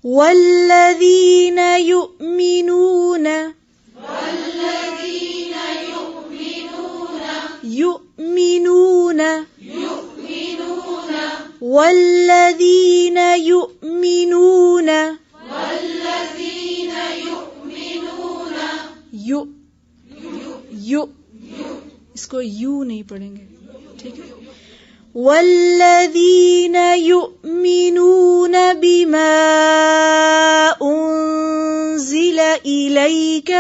والذین یؤمنون یؤمنون والذین یؤمنون یو اس کو یو نہیں پڑھیں گے، ٹھیک ہے؟ والذین یؤمنون بما انزل الیک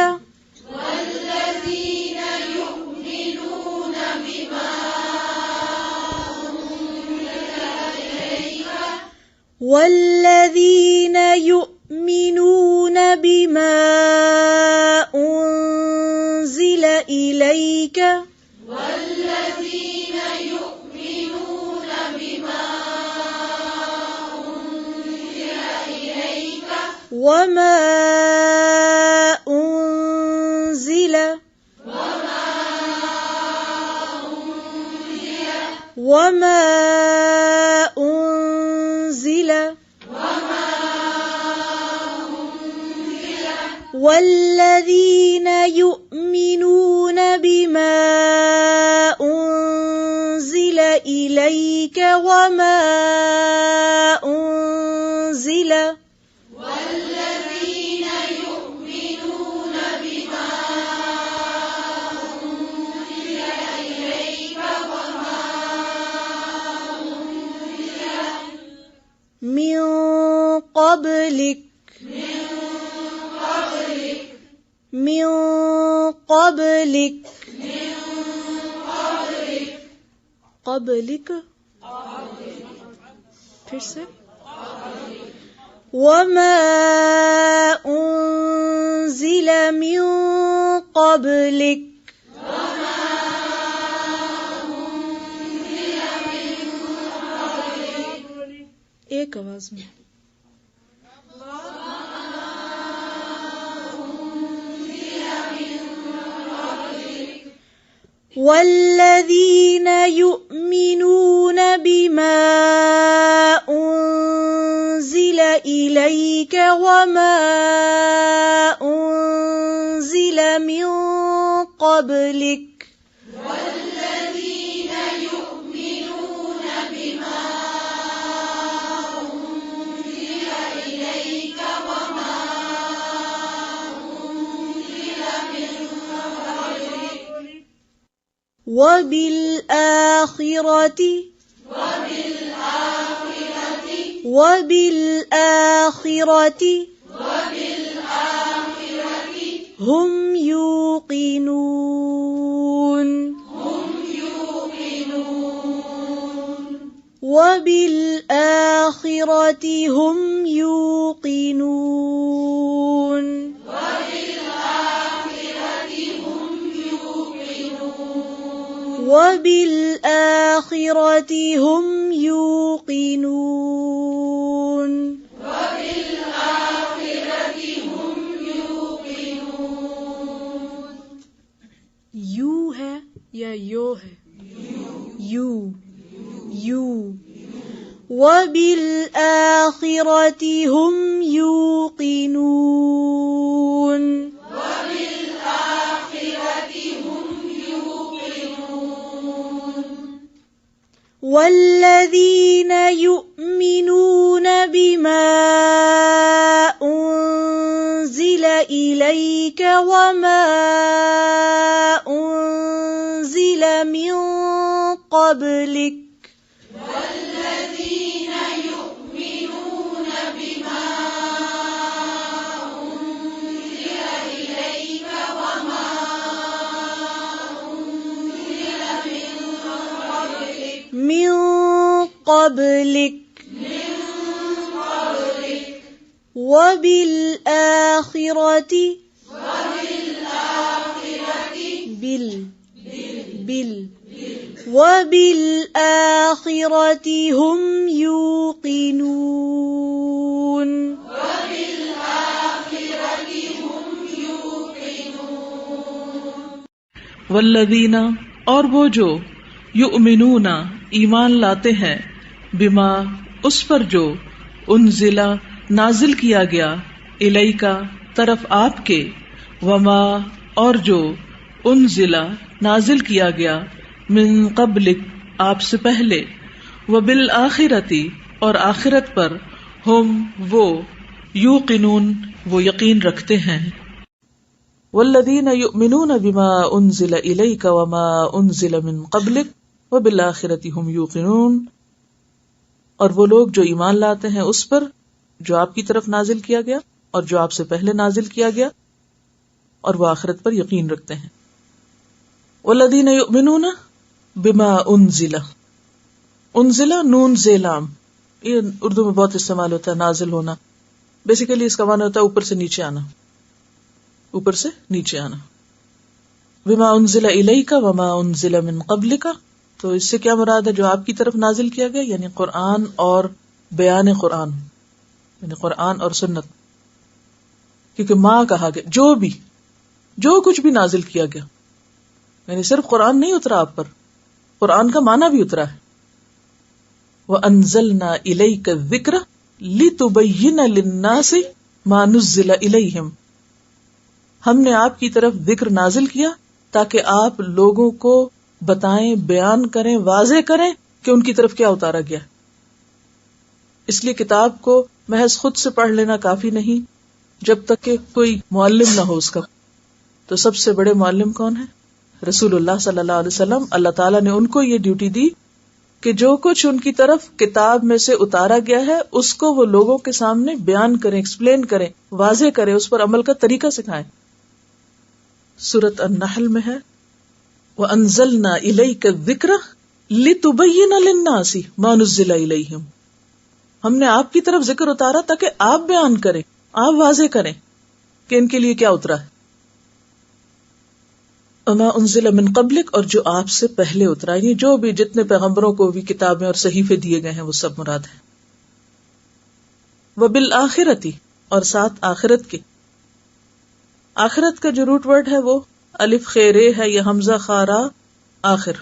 والذین یؤمنون بما انزل الیک وما انزل والذین یؤمنون بما انزل الیک وما انزل من قبلک قبلک پھر سے وما انزل من قبلک ایک آواز میں والذین یؤمنون بما انزل الیک وما انزل من قبلک وبالآخرة هم يوقنون وبالآخرة هم يوقنون وبالآخرة هم يوقنون یو ہے یا یو ہے؟ یو وبالآخرة هم يوقنون والذین یؤمنون بما انزل الیک وما انزل من قبلک من قبلک وبالآخرة وبالآخرة هم يوقنون والذین اور وہ جو یؤمنون ایمان لاتے ہیں بما اس پر جو انزلا نازل کیا گیا، الیکا طرف آپ کے، وما اور جو، انزل نازل کیا گیا، من قبلک آپ سے پہلے، وبالآخرتی اور آخرت پر، ہم وہ، یوقنون وہ یقین رکھتے ہیں، والذین یؤمنون بما انزل الیک وما انزل من قبلک وبالآخرۃ هم یوقنون، اور وہ لوگ جو ایمان لاتے ہیں اس پر جو آپ کی طرف نازل کیا گیا اور جو آپ سے پہلے نازل کیا گیا، اور وہ آخرت پر یقین رکھتے ہیں. والذین یؤمنون بما انزل، انزل نون زیلام، یہ اردو میں بہت استعمال ہوتا ہے، نازل ہونا. بیسیکلی اس کا معنی ہوتا ہے اوپر سے نیچے آنا، اوپر سے نیچے آنا. بما انزل الیک وما انزل من قبلک، تو اس سے کیا مراد ہے؟ جو آپ کی طرف نازل کیا گیا، یعنی قرآن اور بیان قرآن، یعنی قرآن اور سنت. کیونکہ ماں کہا گیا جو کچھ بھی نازل کیا گیا، یعنی صرف قرآن نہیں اترا آپ پر، قرآن کا معنی بھی اترا ہے. وَأَنزَلْنَا إِلَيْكَ الذِّكْرَ لِتُبَيِّنَ لِلنَّاسِ مَا نُزِّلَ إِلَيْهِمْ، ہم نے آپ کی طرف ذکر نازل کیا تاکہ آپ لوگوں کو بتائیں، بیان کریں، واضح کریں کہ ان کی طرف کیا اتارا گیا. اس لیے کتاب کو محض خود سے پڑھ لینا کافی نہیں جب تک کہ کوئی معلم نہ ہو اس کا. تو سب سے بڑے معلم کون ہے؟ رسول اللہ صلی اللہ علیہ وسلم. اللہ تعالیٰ نے ان کو یہ ڈیوٹی دی کہ جو کچھ ان کی طرف کتاب میں سے اتارا گیا ہے اس کو وہ لوگوں کے سامنے بیان کریں، ایکسپلین کریں، واضح کریں، اس پر عمل کا طریقہ سکھائیں. سورۃ النحل میں ہے وَأَنزَلْنَا إِلَيْكَ الذِّكْرَ لِتُبَيِّنَ لِلنَّاسِ مَا نُزِّلَ إِلَيْهِمْ، ہم نے آپ کی طرف ذکر اتارا تاکہ آپ بیان کریں، آپ واضح کریں کہ ان کے لیے کیا اترا ہے. وما انزل من قبلک، اور جو آپ سے پہلے اترا، یعنی جو بھی جتنے پیغمبروں کو بھی کتابیں اور صحیفے دیے گئے ہیں وہ سب مراد ہیں. وبالآخرتی، اور ساتھ آخرت کے. آخرت کا جو روٹ ورڈ ہے وہ الف خیرے ہے یا حمزہ خارا آخر.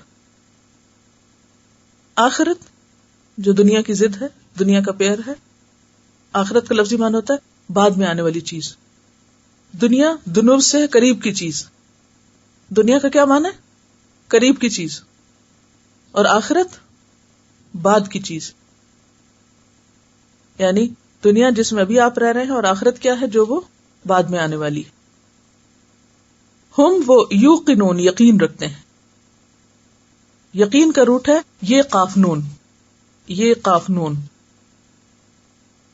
آخرت جو دنیا کی ضد ہے، دنیا کا پیر ہے. آخرت کا لفظی معنی ہوتا ہے بعد میں آنے والی چیز. دنیا دنو سے قریب کی چیز، دنیا کا کیا معنی ہے؟ قریب کی چیز. اور آخرت بعد کی چیز، یعنی دنیا جس میں ابھی آپ رہ رہے ہیں، اور آخرت کیا ہے؟ جو وہ بعد میں آنے والی. ہم وہ یوقنون یقین رکھتے ہیں. یقین کا روٹ ہے یہ قاف نون، یہ قاف نون.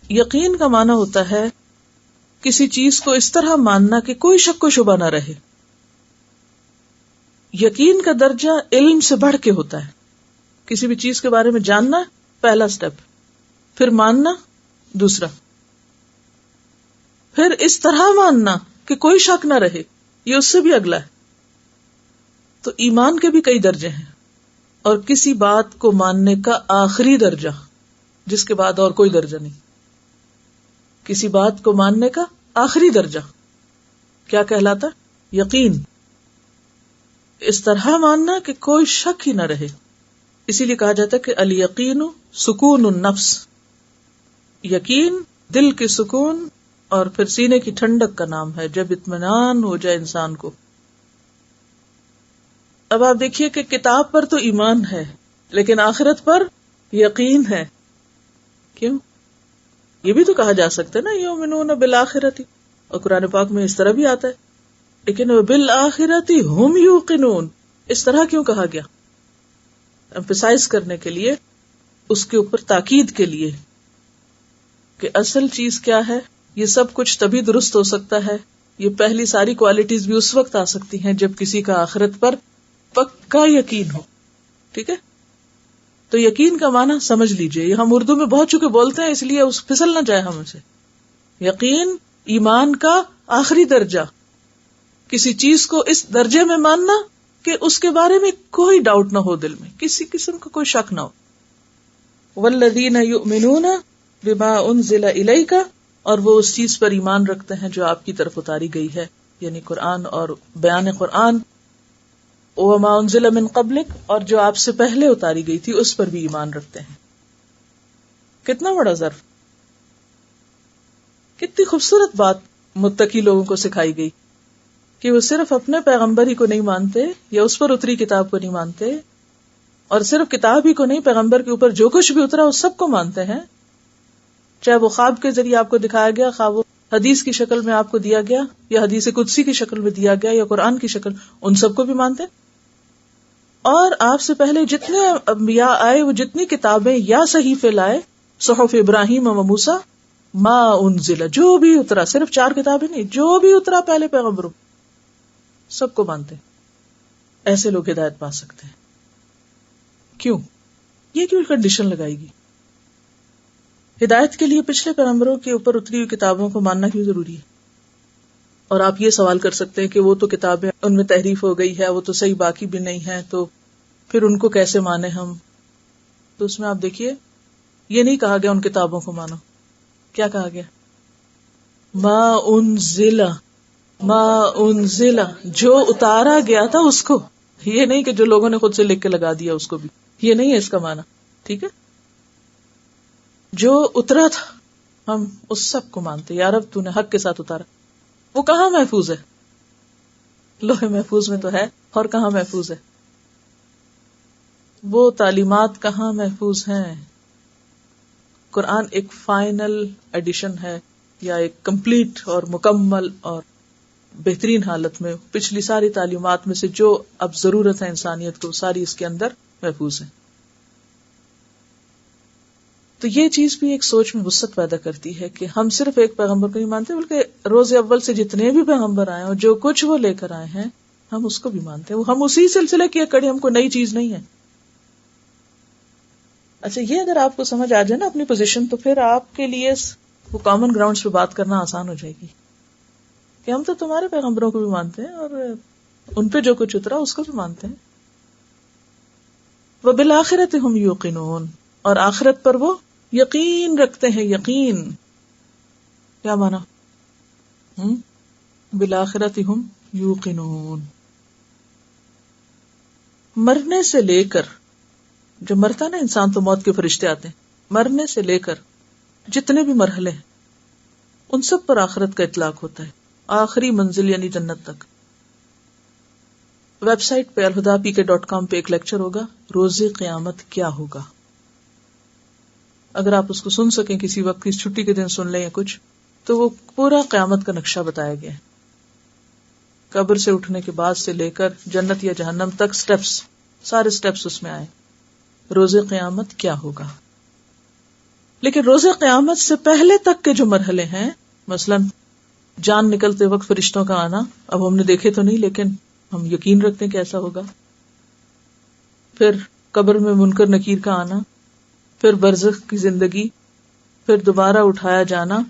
یقین کا معنی ہوتا ہے کسی چیز کو اس طرح ماننا کہ کوئی شک و شبہ نہ رہے. یقین کا درجہ علم سے بڑھ کے ہوتا ہے. کسی بھی چیز کے بارے میں جاننا پہلا سٹیپ، پھر ماننا دوسرا، پھر اس طرح ماننا کہ کوئی شک نہ رہے، یہ اس سے بھی اگلا ہے. تو ایمان کے بھی کئی درجے ہیں، اور کسی بات کو ماننے کا آخری درجہ جس کے بعد اور کوئی درجہ نہیں. کسی بات کو ماننے کا آخری درجہ کیا کہلاتا؟ یقین. اس طرح ماننا کہ کوئی شک ہی نہ رہے. اسی لیے کہا جاتا ہے کہ الیقین سکون النفس، یقین دل کے سکون اور پھر سینے کی ٹھنڈک کا نام ہے، جب اطمینان ہو جائے انسان کو. اب آپ دیکھیے کہ کتاب پر تو ایمان ہے لیکن آخرت پر یقین ہے. کیوں؟ یہ بھی تو کہا جا سکتا ہے نا یؤمنون بالآخرۃ، اور قرآن پاک میں اس طرح بھی آتا ہے. لیکن بالآخرۃ ہم یوقنون، اس طرح کیوں کہا گیا؟ ایمفسائز کرنے کے لیے، اس کے اوپر تاکید کے لیے کہ اصل چیز کیا ہے. یہ سب کچھ تبھی درست ہو سکتا ہے، یہ پہلی ساری کوالٹیز بھی اس وقت آ سکتی ہیں جب کسی کا آخرت پر پکا یقین ہو. ٹھیک ہے؟ تو یقین کا معنی سمجھ لیجئے. یہ ہم اردو میں بہت چکے بولتے ہیں اس لیے اس پھسل نہ جائے ہم سے. یقین ایمان کا آخری درجہ، کسی چیز کو اس درجے میں ماننا کہ اس کے بارے میں کوئی ڈاؤٹ نہ ہو، دل میں کسی قسم کا کوئی شک نہ ہو. والذین یؤمنون بما انزل الیک، اور وہ اس چیز پر ایمان رکھتے ہیں جو آپ کی طرف اتاری گئی ہے، یعنی قرآن اور بیان قرآن. وما انزل من قبلک، اور جو آپ سے پہلے اتاری گئی تھی اس پر بھی ایمان رکھتے ہیں. کتنا بڑا ظرف. کتنی خوبصورت بات متقی لوگوں کو سکھائی گئی کہ وہ صرف اپنے پیغمبر ہی کو نہیں مانتے یا اس پر اتری کتاب کو نہیں مانتے، اور صرف کتاب ہی کو نہیں، پیغمبر کے اوپر جو کچھ بھی اترا اس سب کو مانتے ہیں، چاہے وہ خواب کے ذریعے آپ کو دکھایا گیا، خواہ وہ حدیث کی شکل میں آپ کو دیا گیا یا حدیث قدسی کی شکل میں دیا گیا یا قرآن کی شکل، ان سب کو بھی مانتے۔ اور آپ سے پہلے جتنے انبیاء آئے، وہ جتنی کتابیں یا صحیفے لائے، صحف ابراہیم و موسیٰ، ما انزل، جو بھی اترا، صرف 4 کتابیں نہیں، جو بھی اترا پہلے پیغمبروں، سب کو مانتے۔ ایسے لوگ ہدایت پا سکتے ہیں۔ کیوں؟ یہ کیوں کنڈیشن لگائی گی؟ ہدایت کے لیے پچھلے پیغمبروں کے اوپر اتری ہوئی کتابوں کو ماننا کیوں ضروری ہے؟ اور آپ یہ سوال کر سکتے ہیں کہ وہ تو کتابیں ان میں تحریف ہو گئی ہے، وہ تو صحیح باقی بھی نہیں ہے، تو پھر ان کو کیسے مانے ہم؟ تو اس میں آپ دیکھیے، یہ نہیں کہا گیا ان کتابوں کو مانو، کیا کہا گیا؟ ما انزل، جو اتارا گیا تھا اس کو، یہ نہیں کہ جو لوگوں نے خود سے لکھ کے لگا دیا اس کو بھی، یہ نہیں ہے اس کا معنی، ٹھیک ہے؟ جو اترا تھا ہم اس سب کو مانتے۔ یا رب تو نے حق کے ساتھ اتارا، وہ کہاں محفوظ ہے؟ لوح محفوظ میں تو ہے، اور کہاں محفوظ ہے؟ وہ تعلیمات کہاں محفوظ ہیں؟ قرآن ایک فائنل ایڈیشن ہے، یا ایک کمپلیٹ اور مکمل اور بہترین حالت میں پچھلی ساری تعلیمات میں سے جو اب ضرورت ہے انسانیت کو، ساری اس کے اندر محفوظ ہے۔ تو یہ چیز بھی ایک سوچ میں وسعت پیدا کرتی ہے کہ ہم صرف ایک پیغمبر کو نہیں مانتے، بلکہ روز اول سے جتنے بھی پیغمبر آئے اور جو کچھ وہ لے کر آئے ہیں ہم اس کو بھی مانتے ہیں، ہم اسی سلسلے کی کڑی، ہم کو نئی چیز نہیں ہے۔ اچھا، یہ اگر آپ کو سمجھ آ جائے نا اپنی پوزیشن، تو پھر آپ کے لیے وہ کامن گراؤنڈز پہ بات کرنا آسان ہو جائے گی کہ ہم تو تمہارے پیغمبروں کو بھی مانتے ہیں اور ان پہ جو کچھ اترا اس کو بھی مانتے ہیں۔ وبالآخرۃ ہم یوقنون، اور آخرت پر وہ یقین رکھتے ہیں۔ یقین کیا مانا؟ بالآخرۃ ہم یوقنون، مرنے سے لے کر، جو مرتا نا انسان تو موت کے فرشتے آتے ہیں، مرنے سے لے کر جتنے بھی مرحلے ہیں ان سب پر آخرت کا اطلاق ہوتا ہے، آخری منزل یعنی جنت تک۔ ویب سائٹ پہ alhuda.pk.com پہ ایک لیکچر ہوگا، روز قیامت کیا ہوگا۔ اگر آپ اس کو سن سکیں کسی وقت، کسی چھٹی کے دن سن لیں یا کچھ، تو وہ پورا قیامت کا نقشہ بتایا گیا ہے، قبر سے اٹھنے کے بعد سے لے کر جنت یا جہنم تک سٹیپس، سارے سٹیپس اس میں آئے، روز قیامت کیا ہوگا۔ لیکن روز قیامت سے پہلے تک کے جو مرحلے ہیں، مثلا جان نکلتے وقت فرشتوں کا آنا، اب ہم نے دیکھے تو نہیں لیکن ہم یقین رکھتے ہیں کہ ایسا ہوگا، پھر قبر میں منکر نکیر کا آنا، پھر برزخ کی زندگی، پھر دوبارہ اٹھایا جانا،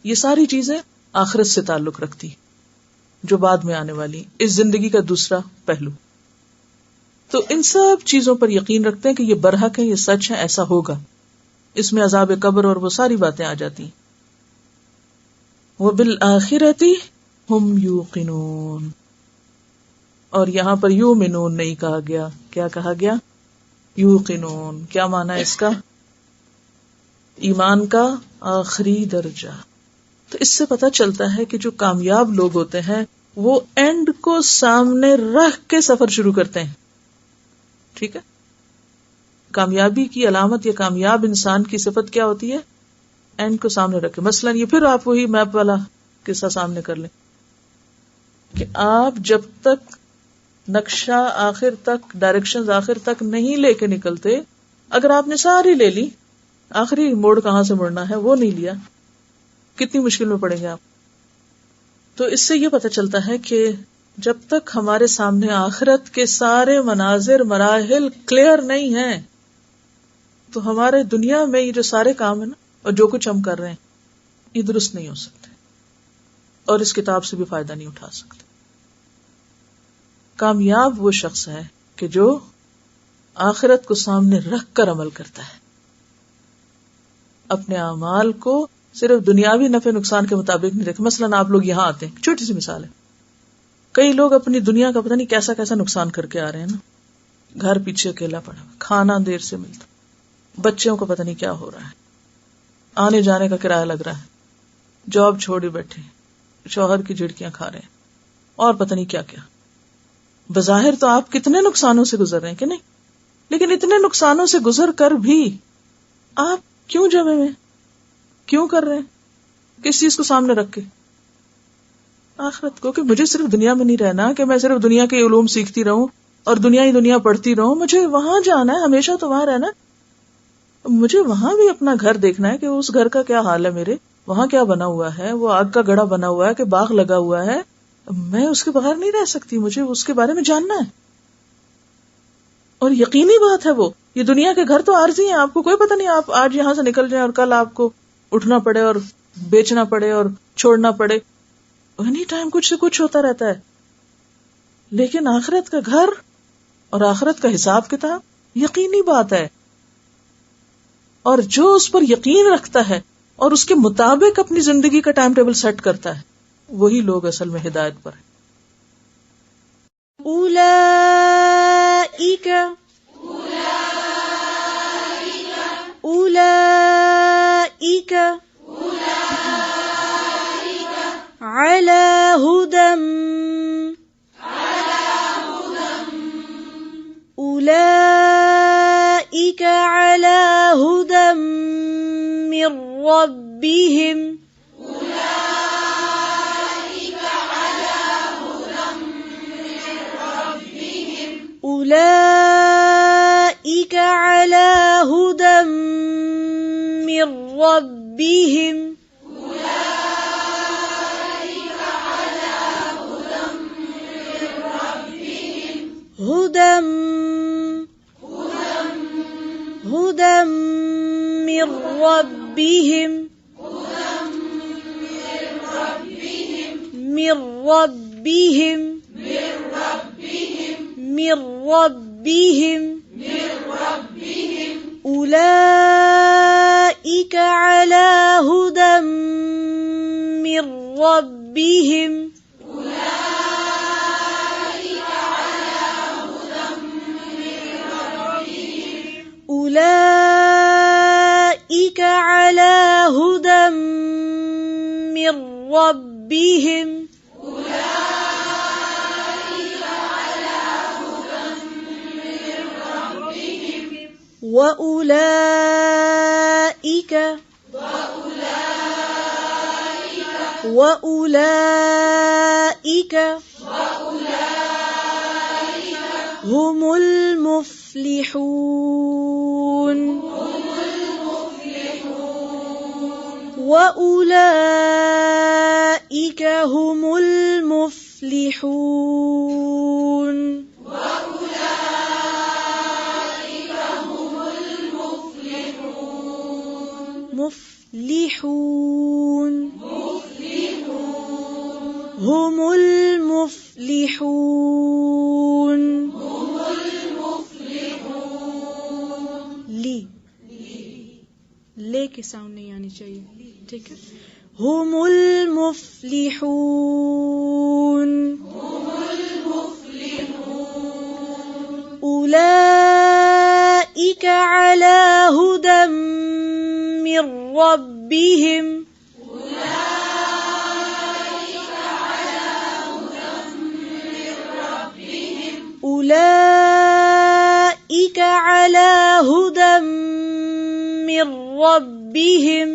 یہ ساری چیزیں آخرت سے تعلق رکھتی جو بعد میں آنے والی، اس زندگی کا دوسرا پہلو۔ تو ان سب چیزوں پر یقین رکھتے ہیں کہ یہ برحق ہے، یہ سچ ہے، ایسا ہوگا۔ اس میں عذاب قبر اور وہ ساری باتیں آ جاتی ہیں۔ وَبِالْآخِرَةِ هُمْ يُوقِنُونَ، اور یہاں پر یؤمنون نہیں کہا گیا، کیا کہا گیا؟ یوقنون۔ کیا معنی ہے اس کا؟ ایمان کا آخری درجہ۔ تو اس سے پتہ چلتا ہے کہ جو کامیاب لوگ ہوتے ہیں وہ اینڈ کو سامنے رکھ کے سفر شروع کرتے ہیں، ٹھیک ہے؟ کامیابی کی علامت یا کامیاب انسان کی صفت کیا ہوتی ہے؟ اینڈ کو سامنے رکھے۔ مثلا یہ پھر آپ وہی میپ والا قصہ سامنے کر لیں کہ آپ جب تک نقشہ آخر تک، ڈائریکشنز آخر تک نہیں لے کے نکلتے، اگر آپ نے ساری لے لی، آخری موڑ کہاں سے مڑنا ہے وہ نہیں لیا، کتنی مشکل میں پڑیں گے آپ۔ تو اس سے یہ پتہ چلتا ہے کہ جب تک ہمارے سامنے آخرت کے سارے مناظر، مراحل کلیئر نہیں ہیں، تو ہمارے دنیا میں یہ جو سارے کام ہیں نا، اور جو کچھ ہم کر رہے ہیں، یہ درست نہیں ہو سکتے، اور اس کتاب سے بھی فائدہ نہیں اٹھا سکتے۔ کامیاب وہ شخص ہے کہ جو آخرت کو سامنے رکھ کر عمل کرتا ہے، اپنے اعمال کو صرف دنیاوی نفع نقصان کے مطابق نہیں دیکھتے۔ مثلا آپ لوگ یہاں آتے ہیں، چھوٹی سی مثال ہے، کئی لوگ اپنی دنیا کا پتہ نہیں کیسا کیسا نقصان کر کے آ رہے ہیں نا، گھر پیچھے اکیلا پڑا، کھانا دیر سے ملتا، بچوں کو پتہ نہیں کیا ہو رہا ہے، آنے جانے کا کرایہ لگ رہا ہے، جاب چھوڑے بیٹھے، شوہر کی جھڑکیاں کھا رہے ہیں اور پتہ نہیں کیا کیا. بظاہر تو آپ کتنے نقصانوں سے گزر رہے ہیں کہ نہیں، لیکن اتنے نقصانوں سے گزر کر بھی آپ کیوں جبے میں کیوں کر رہے ہیں؟ کس چیز کو سامنے رکھ کے؟ آخرت کو. کہ مجھے صرف دنیا میں نہیں رہنا کہ میں صرف دنیا کے علوم سیکھتی رہوں اور دنیا ہی دنیا پڑھتی رہوں. مجھے وہاں جانا ہے، ہمیشہ تو وہاں رہنا. مجھے وہاں بھی اپنا گھر دیکھنا ہے کہ اس گھر کا کیا حال ہے، میرے وہاں کیا بنا ہوا ہے، وہ آگ کا گڑھا بنا ہوا ہے کہ باغ لگا ہوا ہے. میں اس کے بغیر نہیں رہ سکتی، مجھے اس کے بارے میں جاننا ہے. اور یقینی بات ہے وہ یہ دنیا کے گھر تو عارضی ہیں، آپ کو کوئی پتہ نہیں آپ آج یہاں سے نکل جائیں اور کل آپ کو اٹھنا پڑے اور بیچنا پڑے اور چھوڑنا پڑے. اینی ٹائم کچھ سے کچھ ہوتا رہتا ہے. لیکن آخرت کا گھر اور آخرت کا حساب کتاب یقینی بات ہے، اور جو اس پر یقین رکھتا ہے اور اس کے مطابق اپنی زندگی کا ٹائم ٹیبل سیٹ کرتا ہے وہی لوگ اصل میں ہدایت پر ہیں. اولئک علی ہدی اولئک علی ہدی من ربہم أولئك على هدى من ربهم هدى من ربهم أولئك على هدى من ربهم أولئك على هدى من ربهم وأولئك هم المفلحون وأولئك هم المفلحون مفلحون هم المفلحون لے کے ساؤنڈ نہیں آنی چاہیے، ٹھیک ہے. هم المفلحون أولئك على هدى من ربهم أولئك على هدى من ربهم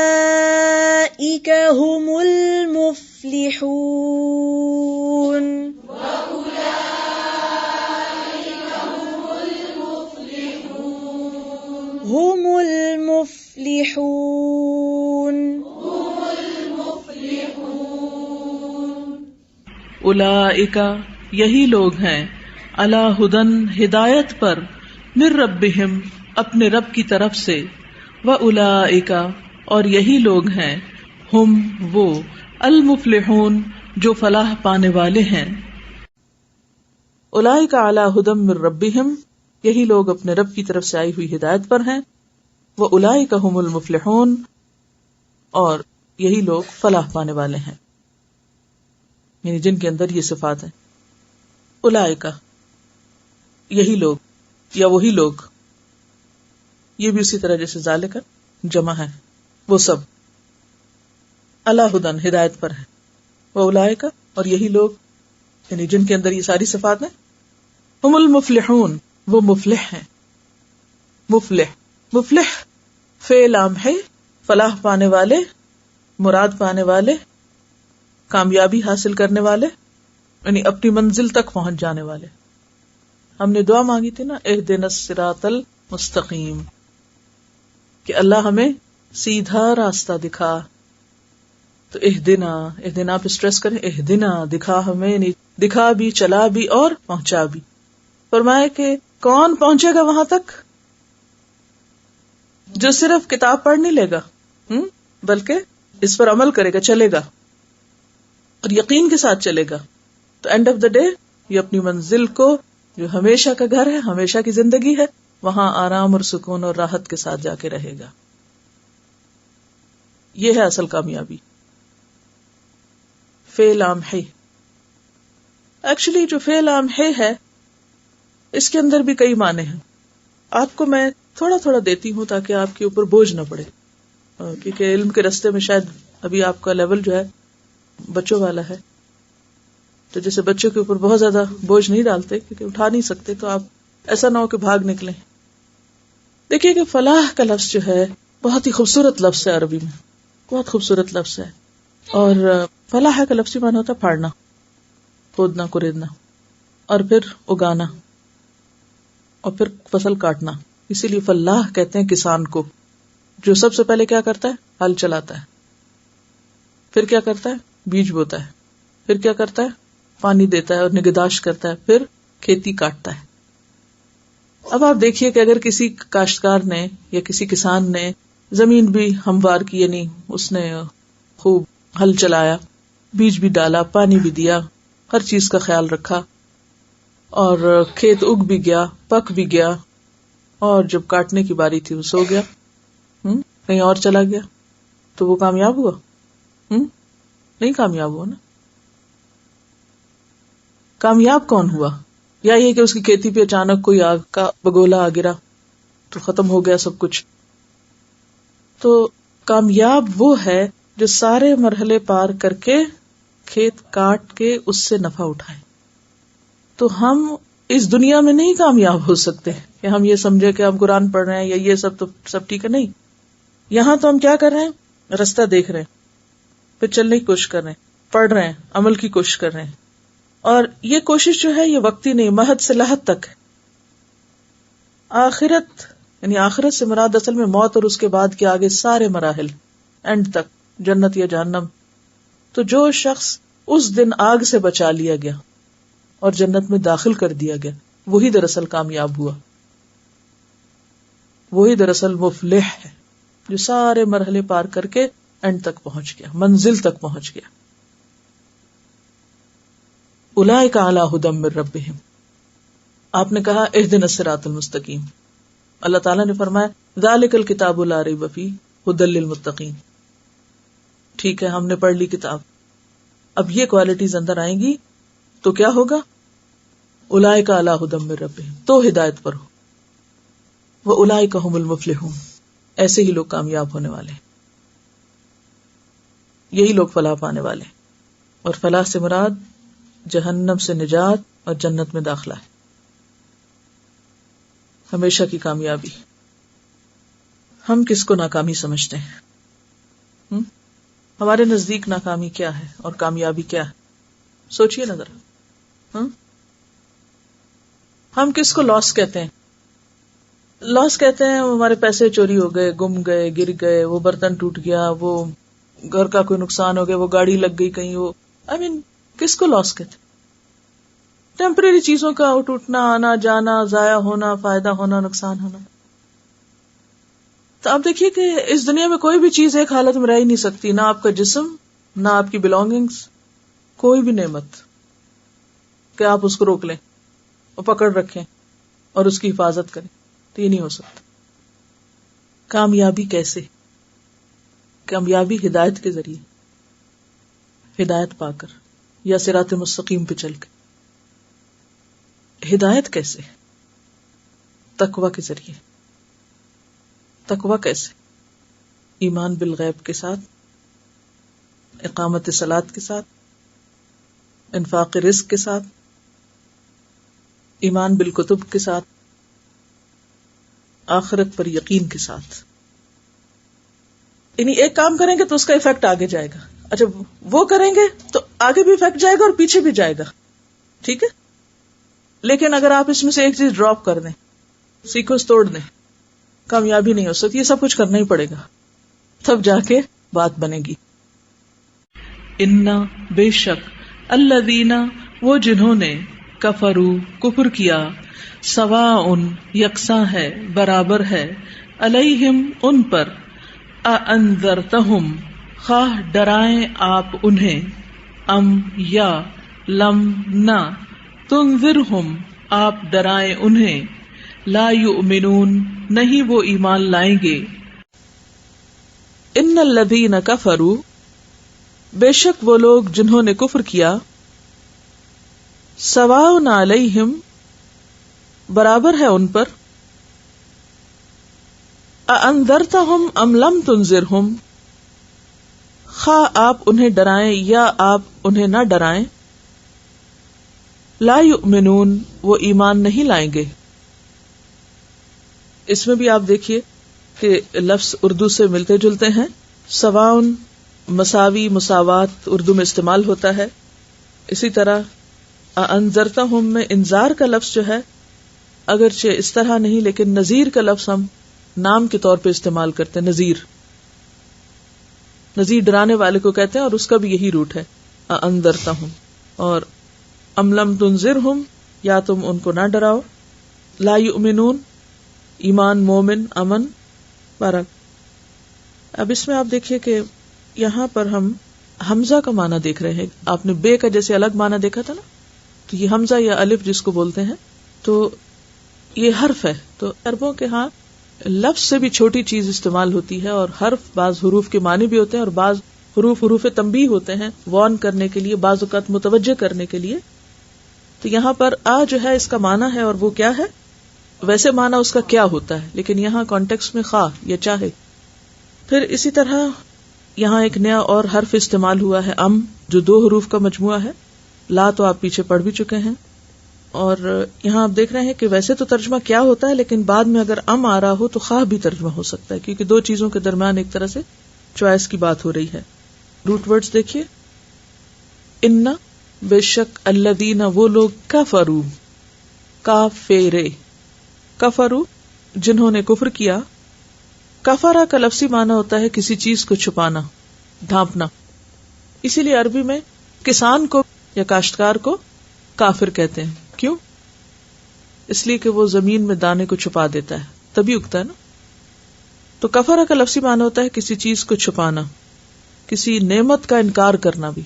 وأولئك هم المفلحون هم المفلحون اولئک یہی لوگ ہیں علی ہدن ہدایت پر من ربہم اپنے رب کی طرف سے، واولئک اور یہی لوگ ہیں ہم وہ المفلحون جو فلاح پانے والے ہیں. اولئک علی ہدن من ربہم یہی لوگ اپنے رب کی طرف سے آئی ہوئی ہدایت پر ہیں، واولئک هم المفلحون اور یہی لوگ فلاح پانے والے ہیں، یعنی جن کے اندر یہ صفات ہیں. اولئک یہی لوگ یا وہی لوگ، یہ بھی اسی طرح جیسے ذالک جمع ہے، وہ سب علی ھدی ہدایت پر ہے، واولئک اور یہی لوگ یعنی جن کے اندر یہ ساری صفات ہیں، ہم المفلحون وہ مفلح ہیں. مفلح فعل عام ہے، فلاح پانے والے، مراد پانے والے، کامیابی حاصل کرنے والے، یعنی اپنی منزل تک پہنچ جانے والے. ہم نے دعا مانگی تھی نا اہدنا الصراط المستقیم، کہ اللہ ہمیں سیدھا راستہ دکھا. تو اہدنا پہ اسٹریس کریں، اہدنا دکھا ہمیں، یعنی دکھا بھی، چلا بھی اور پہنچا بھی. فرمایا کہ کون پہنچے گا وہاں تک؟ جو صرف کتاب پڑھ نہیں لے گا بلکہ اس پر عمل کرے گا، چلے گا اور یقین کے ساتھ چلے گا. تو اینڈ آف دا ڈے یہ اپنی منزل کو، جو ہمیشہ کا گھر ہے، ہمیشہ کی زندگی ہے، وہاں آرام اور سکون اور راحت کے ساتھ جا کے رہے گا. یہ ہے اصل کامیابی. فعل عام ہے، ایکچولی جو فعل عام ہے اس کے اندر بھی کئی معنی ہیں. آپ کو میں تھوڑا تھوڑا دیتی ہوں تاکہ آپ کے اوپر بوجھ نہ پڑے، کیونکہ علم کے رستے میں شاید ابھی آپ کا لیول جو ہے بچوں والا ہے، تو جیسے بچوں کے اوپر بہت زیادہ بوجھ نہیں ڈالتے کیونکہ اٹھا نہیں سکتے، تو آپ ایسا نہ ہو کہ بھاگ نکلیں. دیکھیے کہ فلاح کا لفظ جو ہے بہت ہی خوبصورت لفظ ہے، عربی میں بہت خوبصورت لفظ ہے. اور فلاح کا لفظی معنی ہوتا ہے پھاڑنا، کھودنا، کریدنا، اور پھر اگانا، اور پھر فصل کاٹنا. اسی لیے فلاح کہتے ہیں کسان کو، جو سب سے پہلے کیا کرتا ہے؟ ہل چلاتا ہے، پھر کیا کرتا ہے؟ بیج بوتا ہے، پھر کیا کرتا ہے؟ پانی دیتا ہے اور نگہداشت کرتا ہے، پھر کھیتی کاٹتا ہے. اب آپ دیکھیے کہ اگر کسی کاشتکار نے یا کسی کسان نے زمین بھی ہموار کی، یعنی اس نے خوب ہل چلایا، بیج بھی ڈالا، پانی بھی دیا، ہر چیز کا خیال رکھا، اور کھیت اگ بھی گیا، پک بھی گیا، اور جب کاٹنے کی باری تھی وہ سو گیا، کہیں اور چلا گیا، تو وہ کامیاب ہوا؟ نہیں کامیاب ہوا نا. کامیاب کون ہوا؟ یا یہ کہ اس کی کھیتی پہ اچانک کوئی آگ کا بگولا آ گرا تو ختم ہو گیا سب کچھ. تو کامیاب وہ ہے جو سارے مرحلے پار کر کے کھیت کاٹ کے اس سے نفع اٹھائے. تو ہم اس دنیا میں نہیں کامیاب ہو سکتے کہ ہم یہ سمجھے کہ ہم قرآن پڑھ رہے ہیں یا یہ سب تو سب ٹھیک ہے. نہیں، یہاں تو ہم کیا کر رہے ہیں؟ رستہ دیکھ رہے ہیں، پھر چلنے کی کوشش کر رہے ہیں، پڑھ رہے ہیں، عمل کی کوشش کر رہے ہیں. اور یہ کوشش جو ہے یہ وقتی نہیں، مہد سے لحد تک ہے. آخرت یعنی آخرت سے مراد اصل میں موت اور اس کے بعد کے آگے سارے مراحل، اینڈ تک جنت یا جہنم. تو جو شخص اس دن آگ سے بچا لیا گیا اور جنت میں داخل کر دیا گیا، وہی دراصل کامیاب ہوا، وہی دراصل مفلح ہے، جو سارے مرحلے پار کر کے اینڈ تک پہنچ گیا، منزل تک پہنچ گیا. اولئک علی ھدی من ربہم. آپ نے کہا اہدنا الصراط المستقیم، اللہ تعالیٰ نے فرمایا ذالک الکتاب لا ریب فیہ ھدی للمتقین. ٹھیک ہے، ہم نے پڑھ لی کتاب، اب یہ کوالٹیز اندر آئیں گی تو کیا ہوگا؟ اولئک علی ھدی من ربہم، تو ہدایت پر ہو. واولئک ھم المفلحون، ایسے ہی لوگ کامیاب ہونے والے ہیں، یہی لوگ فلاح پانے والے ہیں. اور فلاح سے مراد جہنم سے نجات اور جنت میں داخلہ ہے، ہمیشہ کی کامیابی. ہم کس کو ناکامی سمجھتے ہیں؟ ہمارے نزدیک ناکامی کیا ہے اور کامیابی کیا ہے؟ سوچئے نا ذرا. ہم کس کو لاس کہتے ہیں؟ لاس کہتے ہیں ہمارے پیسے چوری ہو گئے، گم گئے، گر گئے، وہ برتن ٹوٹ گیا، وہ گھر کا کوئی نقصان ہو گیا، وہ گاڑی لگ گئی کہیں، وہ کس کو لاس کہتے؟ ٹیمپریری چیزوں کا ٹوٹنا، آنا جانا، ضائع ہونا، فائدہ ہونا، نقصان ہونا. تو آپ دیکھیے کہ اس دنیا میں کوئی بھی چیز ایک حالت میں رہ ہی نہیں سکتی، نہ آپ کا جسم، نہ آپ کی بلانگنگز، کوئی بھی نعمت کہ آپ اس کو روک لیں اور پکڑ رکھیں اور اس کی حفاظت کریں، تو یہ نہیں ہو سکتا. کامیابی کیسے؟ کامیابی ہدایت کے ذریعے، ہدایت پا کر یا صراط مستقیم پہ چل کے. ہدایت کیسے؟ تقوی کے ذریعے. تقوی کیسے؟ ایمان بالغیب کے ساتھ، اقامت صلاۃ کے ساتھ، انفاق رزق کے ساتھ، ایمان بالکتب کے ساتھ، آخرت پر یقین کے ساتھ. یعنی ایک کام کریں گے تو اس کا ایفیکٹ آگے جائے گا. اچھا وہ کریں گے تو آگے بھی ایفیکٹ جائے گا اور پیچھے بھی جائے گا. ٹھیک ہے. لیکن اگر آپ اس میں سے ایک چیز ڈراپ کر دیں، سیکوینس توڑ دیں، کامیابی نہیں ہو سکتی. یہ سب کچھ کرنا ہی پڑے گا، تب جا کے بات بنے گی. انا بے شک، الذین وہ جنہوں نے کفروا کفر کیا، سواء یکساں ہے، برابر ہے، علیہم ان پر، اانذرتہم خواہ ڈرائیں آپ انہیں، ام یا لم نہ تنذرہم آپ ڈرائیں انہیں، لا یؤمنون نہیں وہ ایمان لائیں گے. ان الذین کفروا بے شک وہ لوگ جنہوں نے کفر کیا، سواء علیہم برابر ہے ان پر، اانذرتہم ام لم تنذرہم خواہ آپ انہیں ڈرائیں یا آپ انہیں نہ ڈرائیں، لا یؤمنون وہ ایمان نہیں لائیں گے. اس میں بھی آپ دیکھیے کہ لفظ اردو سے ملتے جلتے ہیں. سواء مساوی، مساوات اردو میں استعمال ہوتا ہے. اسی طرح انذرتہم میں انذار کا لفظ جو ہے اگرچہ اس طرح نہیں، لیکن نذیر کا لفظ ہم نام کے طور پہ استعمال کرتے ہیں. نذیر ڈرانے والے کو کہتے ہیں اور اس کا بھی یہی روٹ ہے انذرتہم. اور ام لم تنذرہم یا تم ان کو نہ ڈراؤ، لا یؤمنون ایمان، مومن، امن، بارہ. اب اس میں آپ دیکھیے کہ یہاں پر ہم حمزہ کا معنی دیکھ رہے ہیں. آپ نے بے کا جیسے الگ معنی دیکھا تھا نا، تو یہ حمزہ یا الف جس کو بولتے ہیں، تو یہ حرف ہے. تو عربوں کے ہاں لفظ سے بھی چھوٹی چیز استعمال ہوتی ہے، اور حرف بعض حروف کے معنی بھی ہوتے ہیں، اور بعض حروف تنبیہ ہوتے ہیں، وارن کرنے کے لیے، بعض اوقات متوجہ کرنے کے لیے. تو یہاں پر آ جو ہے اس کا معنی ہے، اور وہ کیا ہے، ویسے معنی اس کا کیا ہوتا ہے، لیکن یہاں کانٹیکسٹ میں خواہ یا چاہے. پھر اسی طرح یہاں ایک نیا اور حرف استعمال ہوا ہے ام، جو 2 حروف کا مجموعہ ہے. لا تو آپ پیچھے پڑھ بھی چکے ہیں. اور یہاں آپ دیکھ رہے ہیں کہ ویسے تو ترجمہ کیا ہوتا ہے، لیکن بعد میں اگر ام آ رہا ہو تو خواہ بھی ترجمہ ہو سکتا ہے، کیونکہ 2 چیزوں کے درمیان ایک طرح سے چوائس کی بات ہو رہی ہے. روٹ ورڈز دیکھیے. ان بے شک، الذین وہ لوگ، کفروا کافرے، کفروا جنہوں نے کفر کیا. کفرا کا لفظی معنی ہوتا ہے کسی چیز کو چھپانا، ڈھانپنا. اسی لیے عربی میں کسان کو یا کاشتکار کو کافر کہتے ہیں. کیوں؟ اس لیے کہ وہ زمین میں دانے کو چھپا دیتا ہے، تبھی اگتا ہے نا. تو کفرا کا لفظی معنی ہوتا ہے کسی چیز کو چھپانا، کسی نعمت کا انکار کرنا بھی،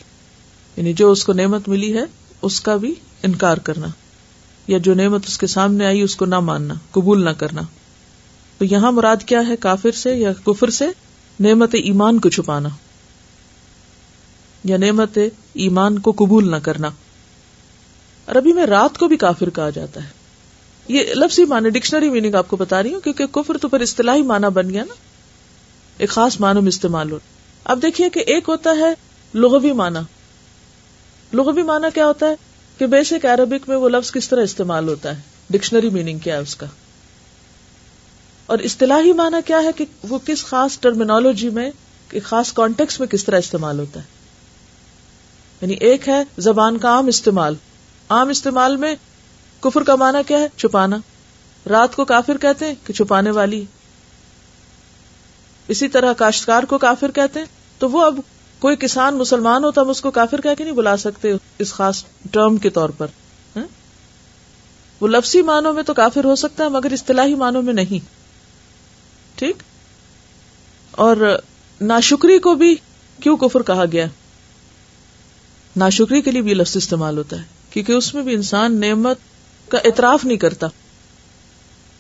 یعنی جو اس کو نعمت ملی ہے اس کا بھی انکار کرنا، یا جو نعمت اس کے سامنے آئی اس کو نہ ماننا، قبول نہ کرنا. تو یہاں مراد کیا ہے کافر سے یا کفر سے؟ نعمت ایمان کو چھپانا یا نعمت ایمان کو قبول نہ کرنا. عربی میں رات کو بھی کافر کہا جاتا ہے. یہ لفظی معنی، ڈکشنری میننگ آپ کو بتا رہی ہوں، کیونکہ کفر تو پھر اصطلاحی معنی بن گیا نا، ایک خاص معنی میں استعمال ہو. اب دیکھیے کہ ایک ہوتا ہے لغوی معنی. لغوی معنی کیا ہوتا ہے کہ بیسک عربک میں وہ لفظ کس طرح استعمال ہوتا ہے، ڈکشنری میننگ کیا ہے اس کا. اور اصطلاحی معنی کیا ہے کہ وہ کس خاص ٹرمینالوجی میں، ایک خاص کانٹیکس میں کس طرح استعمال ہوتا ہے. یعنی ایک ہے زبان کا عام استعمال. عام استعمال میں کفر کا معنی کیا ہے؟ چھپانا. رات کو کافر کہتے ہیں کہ چھپانے والی. اسی طرح کاشتکار کو کافر کہتے ہیں. تو وہ اب کوئی کسان مسلمان ہو تو ہم اس کو کافر کہہ کے نہیں بلا سکتے اس خاص ٹرم کے طور پر. وہ لفظی معنوں میں تو کافر ہو سکتا ہے مگر اصطلاحی معنوں میں نہیں. ٹھیک. اور ناشکری کو بھی کیوں کفر کہا گیا؟ ناشکری کے لیے بھی لفظ استعمال ہوتا ہے کیونکہ اس میں بھی انسان نعمت کا اعتراف نہیں کرتا.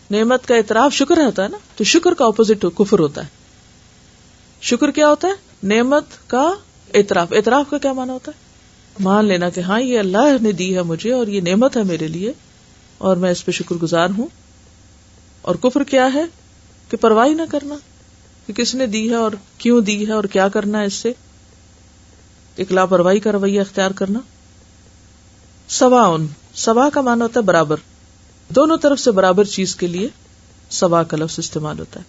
نعمت کا اعتراف شکر ہوتا ہے نا، تو شکر کا اپوزٹ کفر ہوتا ہے. شکر کیا ہوتا ہے؟ نعمت کا اعتراف. اعتراف کا کیا معنی ہوتا ہے؟ مان لینا کہ ہاں یہ اللہ نے دی ہے مجھے اور یہ نعمت ہے میرے لیے اور میں اس پہ شکر گزار ہوں. اور کفر کیا ہے؟ کہ پرواہ نہ کرنا کہ کس نے دی ہے اور کیوں دی ہے اور کیا کرنا ہے اس سے، ایک لاپرواہی کا رویہ اختیار کرنا. سواء، سوا کا معنی ہوتا ہے برابر، دونوں طرف سے برابر چیز کے لیے سوا کا لفظ استعمال ہوتا ہے.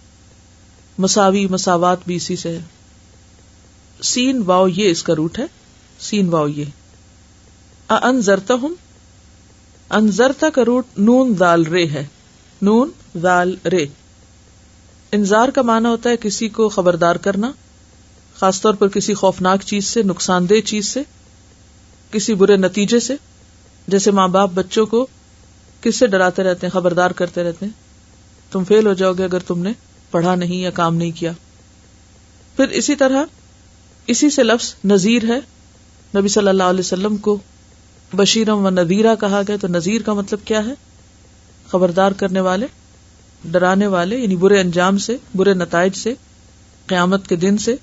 مساوی، مساوات بھی اسی سے ہے. سین واو یہ اس کا روٹ ہے، سین واو یہ. انذرتہم، انذرتا کا روٹ نون دال رے ہے، نون دال رے. انذار کا معنی ہوتا ہے کسی کو خبردار کرنا، خاص طور پر کسی خوفناک چیز سے، نقصان دہ چیز سے، کسی برے نتیجے سے. جیسے ماں باپ بچوں کو کس سے ڈراتے رہتے ہیں، خبردار کرتے رہتے ہیں، تم فیل ہو جاؤ گے اگر تم نے پڑھا نہیں یا کام نہیں کیا. پھر اسی طرح اسی سے لفظ نذیر ہے. نبی صلی اللہ علیہ وسلم کو بشیرم و نذیرہ کہا گیا، تو نذیر کا مطلب کیا ہے؟ خبردار کرنے والے، ڈرانے والے، یعنی برے انجام سے، برے نتائج سے، قیامت کے دن سے.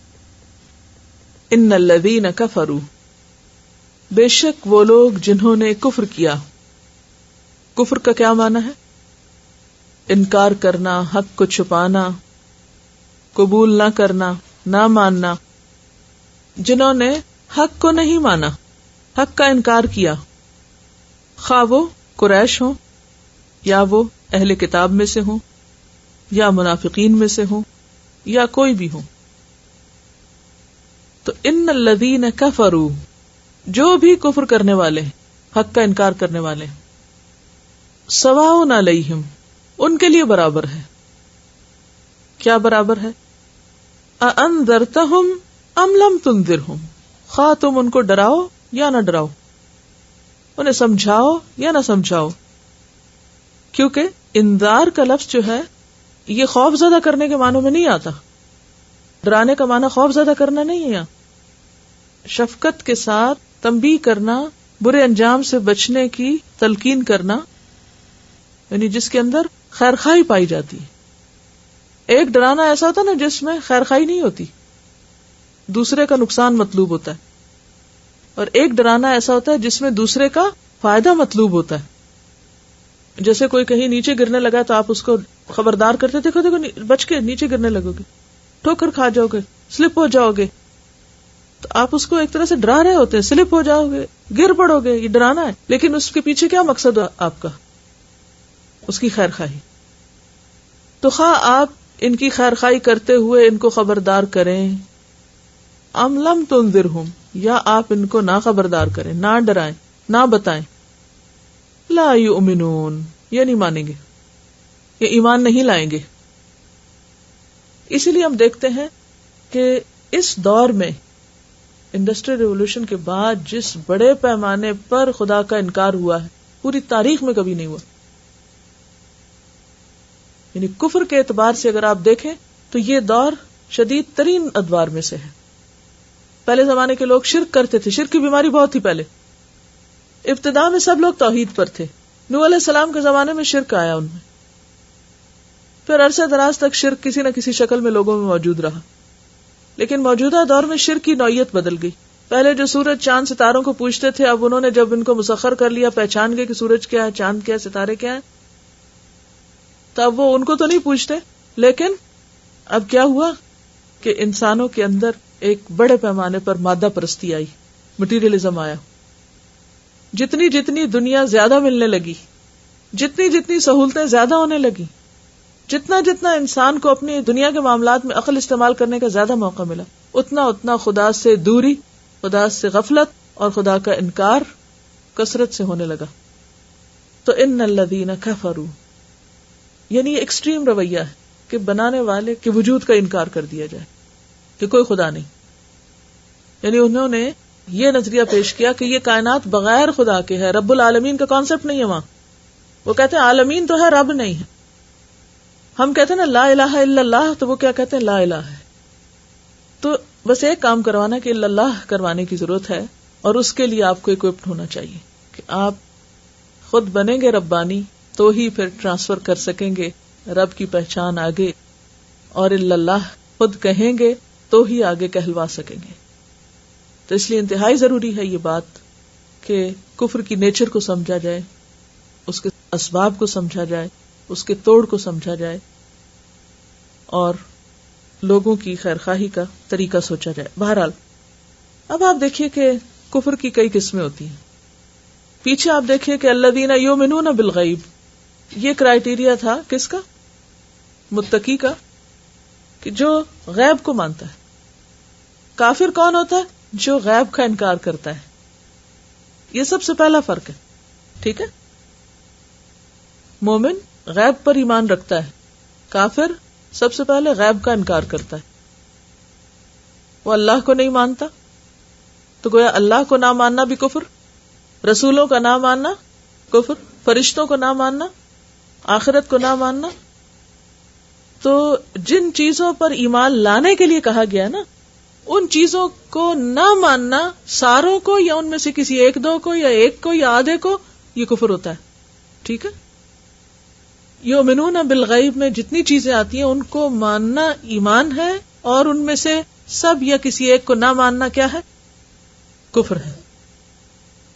ان الذین کفروا، بے شک وہ لوگ جنہوں نے کفر کیا. کفر کا کیا معنی ہے؟ انکار کرنا، حق کو چھپانا، قبول نہ کرنا، نہ ماننا. جنہوں نے حق کو نہیں مانا، حق کا انکار کیا، خواہ وہ قریش ہوں یا وہ اہل کتاب میں سے ہوں یا منافقین میں سے ہوں یا کوئی بھی ہوں. تو ان الذین کفروا، جو بھی کفر کرنے والے، حق کا انکار کرنے والے، سواء علیہم، ان کے لیے برابر ہے. کیا برابر ہے؟ اانذرتہم ام لم تنذرہم، خواہ تم ان کو ڈراؤ یا نہ ڈراؤ، انہیں سمجھاؤ یا نہ سمجھاؤ. کیونکہ انذار کا لفظ جو ہے یہ خوف زدہ کرنے کے معنوں میں نہیں آتا. ڈرانے کا معنی خوف زدہ کرنا نہیں ہے، شفقت کے ساتھ تنبیہ کرنا، برے انجام سے بچنے کی تلقین کرنا، یعنی جس کے اندر خیر خواہی پائی جاتی ہے. ایک ڈرانا ایسا ہوتا ہے نا جس میں خیر خواہی نہیں ہوتی، دوسرے کا نقصان مطلوب ہوتا ہے. اور ایک ڈرانا ایسا ہوتا ہے جس میں دوسرے کا فائدہ مطلوب ہوتا ہے. جیسے کوئی کہیں نیچے گرنے لگا تو آپ اس کو خبردار کرتے، دیکھو دیکھو بچ کے نیچے گرنے لگو گے، ٹھوکر کھا جاؤ گے، سلپ ہو جاؤ گے. تو آپ اس کو ایک طرح سے ڈرا رہے ہوتے ہیں، سلپ ہو جاؤ گے، گر پڑو گے، یہ ڈرانا ہے. لیکن اس کے پیچھے کیا مقصد ہے آپ کا؟ اس کی خیر خواہی. تو خواہ آپ ان کی خیر خواہی کرتے ہوئے ان کو خبردار کریں، ام لم تنذرہم، یا آپ ان کو نہ خبردار کریں، نہ ڈرائیں، نہ بتائیں، لا یؤمنون، یہ نہیں مانیں گے، یہ ایمان نہیں لائیں گے. اسی لیے ہم دیکھتے ہیں کہ اس دور میں انڈسٹریل ریولوشن کے بعد جس بڑے پیمانے پر خدا کا انکار ہوا ہے پوری تاریخ میں کبھی نہیں ہوا. یعنی کفر کے اعتبار سے اگر آپ دیکھیں تو یہ دور شدید ترین ادوار میں سے ہے. پہلے زمانے کے لوگ شرک کرتے تھے، شرک کی بیماری بہت تھی. پہلے ابتدا میں سب لوگ توحید پر تھے. نوح علیہ السلام کے زمانے میں شرک آیا ان میں، پھر عرصہ دراز تک شرک کسی نہ کسی شکل میں لوگوں میں موجود رہا. لیکن موجودہ دور میں شرک کی نوعیت بدل گئی. پہلے جو سورج چاند ستاروں کو پوجتے تھے، اب انہوں نے جب ان کو مسخر کر لیا، پہچان گئے کہ سورج کیا ہے، چاند کیا ہے، ستارے کیا ہیں، تو اب وہ ان کو تو نہیں پوچھتے. لیکن اب کیا ہوا کہ انسانوں کے اندر ایک بڑے پیمانے پر مادہ پرستی آئی، مٹیریلزم آیا. جتنی جتنی دنیا زیادہ ملنے لگی، جتنی جتنی سہولتیں زیادہ ہونے لگی، جتنا جتنا انسان کو اپنی دنیا کے معاملات میں عقل استعمال کرنے کا زیادہ موقع ملا، اتنا اتنا خدا سے دوری، خدا سے غفلت اور خدا کا انکار کثرت سے ہونے لگا. تو ان الذین کفروا، یعنی یہ ایکسٹریم رویہ ہے کہ بنانے والے کے وجود کا انکار کر دیا جائے کہ کوئی خدا نہیں. یعنی انہوں نے یہ نظریہ پیش کیا کہ یہ کائنات بغیر خدا کے ہے، رب العالمین کا کانسیپٹ نہیں ہے وہاں. وہ کہتے ہیں عالمین تو ہے، رب نہیں ہے. ہم کہتے ہیں نا لا الہ الا اللہ، تو وہ کیا کہتے ہیں؟ لا الہ ہے. تو بس ایک کام کروانا کہ الا اللہ کروانے کی ضرورت ہے، اور اس کے لیے آپ کو اکوپڈ ہونا چاہیے کہ آپ خود بنیں گے ربانی تو ہی پھر ٹرانسفر کر سکیں گے رب کی پہچان آگے، اور الا اللہ خود کہیں گے تو ہی آگے کہلوا سکیں گے. تو اس لیے انتہائی ضروری ہے یہ بات کہ کفر کی نیچر کو سمجھا جائے، اس کے اسباب کو سمجھا جائے، اس کے توڑ کو سمجھا جائے اور لوگوں کی خیر خواہی کا طریقہ سوچا جائے. بہرحال اب آپ دیکھیے کہ کفر کی کئی قسمیں ہوتی ہیں. پیچھے آپ دیکھیے کہ الذین یؤمنون بالغیب، یہ کرائیٹیریا تھا کس کا؟ متقی کا، کہ جو غیب کو مانتا ہے. کافر کون ہوتا ہے؟ جو غیب کا انکار کرتا ہے. یہ سب سے پہلا فرق ہے. ٹھیک ہے، مومن غیب پر ایمان رکھتا ہے، کافر سب سے پہلے غیب کا انکار کرتا ہے. وہ اللہ کو نہیں مانتا، تو گویا اللہ کو نہ ماننا بھی کفر، رسولوں کا نہ ماننا کفر، فرشتوں کو نہ ماننا، آخرت کو نہ ماننا. تو جن چیزوں پر ایمان لانے کے لیے کہا گیا نا، ان چیزوں کو نہ ماننا، ساروں کو یا ان میں سے کسی ایک دو کو یا ایک کو یا آدھے کو، یہ کفر ہوتا ہے. ٹھیک ہے، یؤمنون بالغیب میں جتنی چیزیں آتی ہیں ان کو ماننا ایمان ہے، اور ان میں سے سب یا کسی ایک کو نہ ماننا کیا ہے؟ کفر ہے.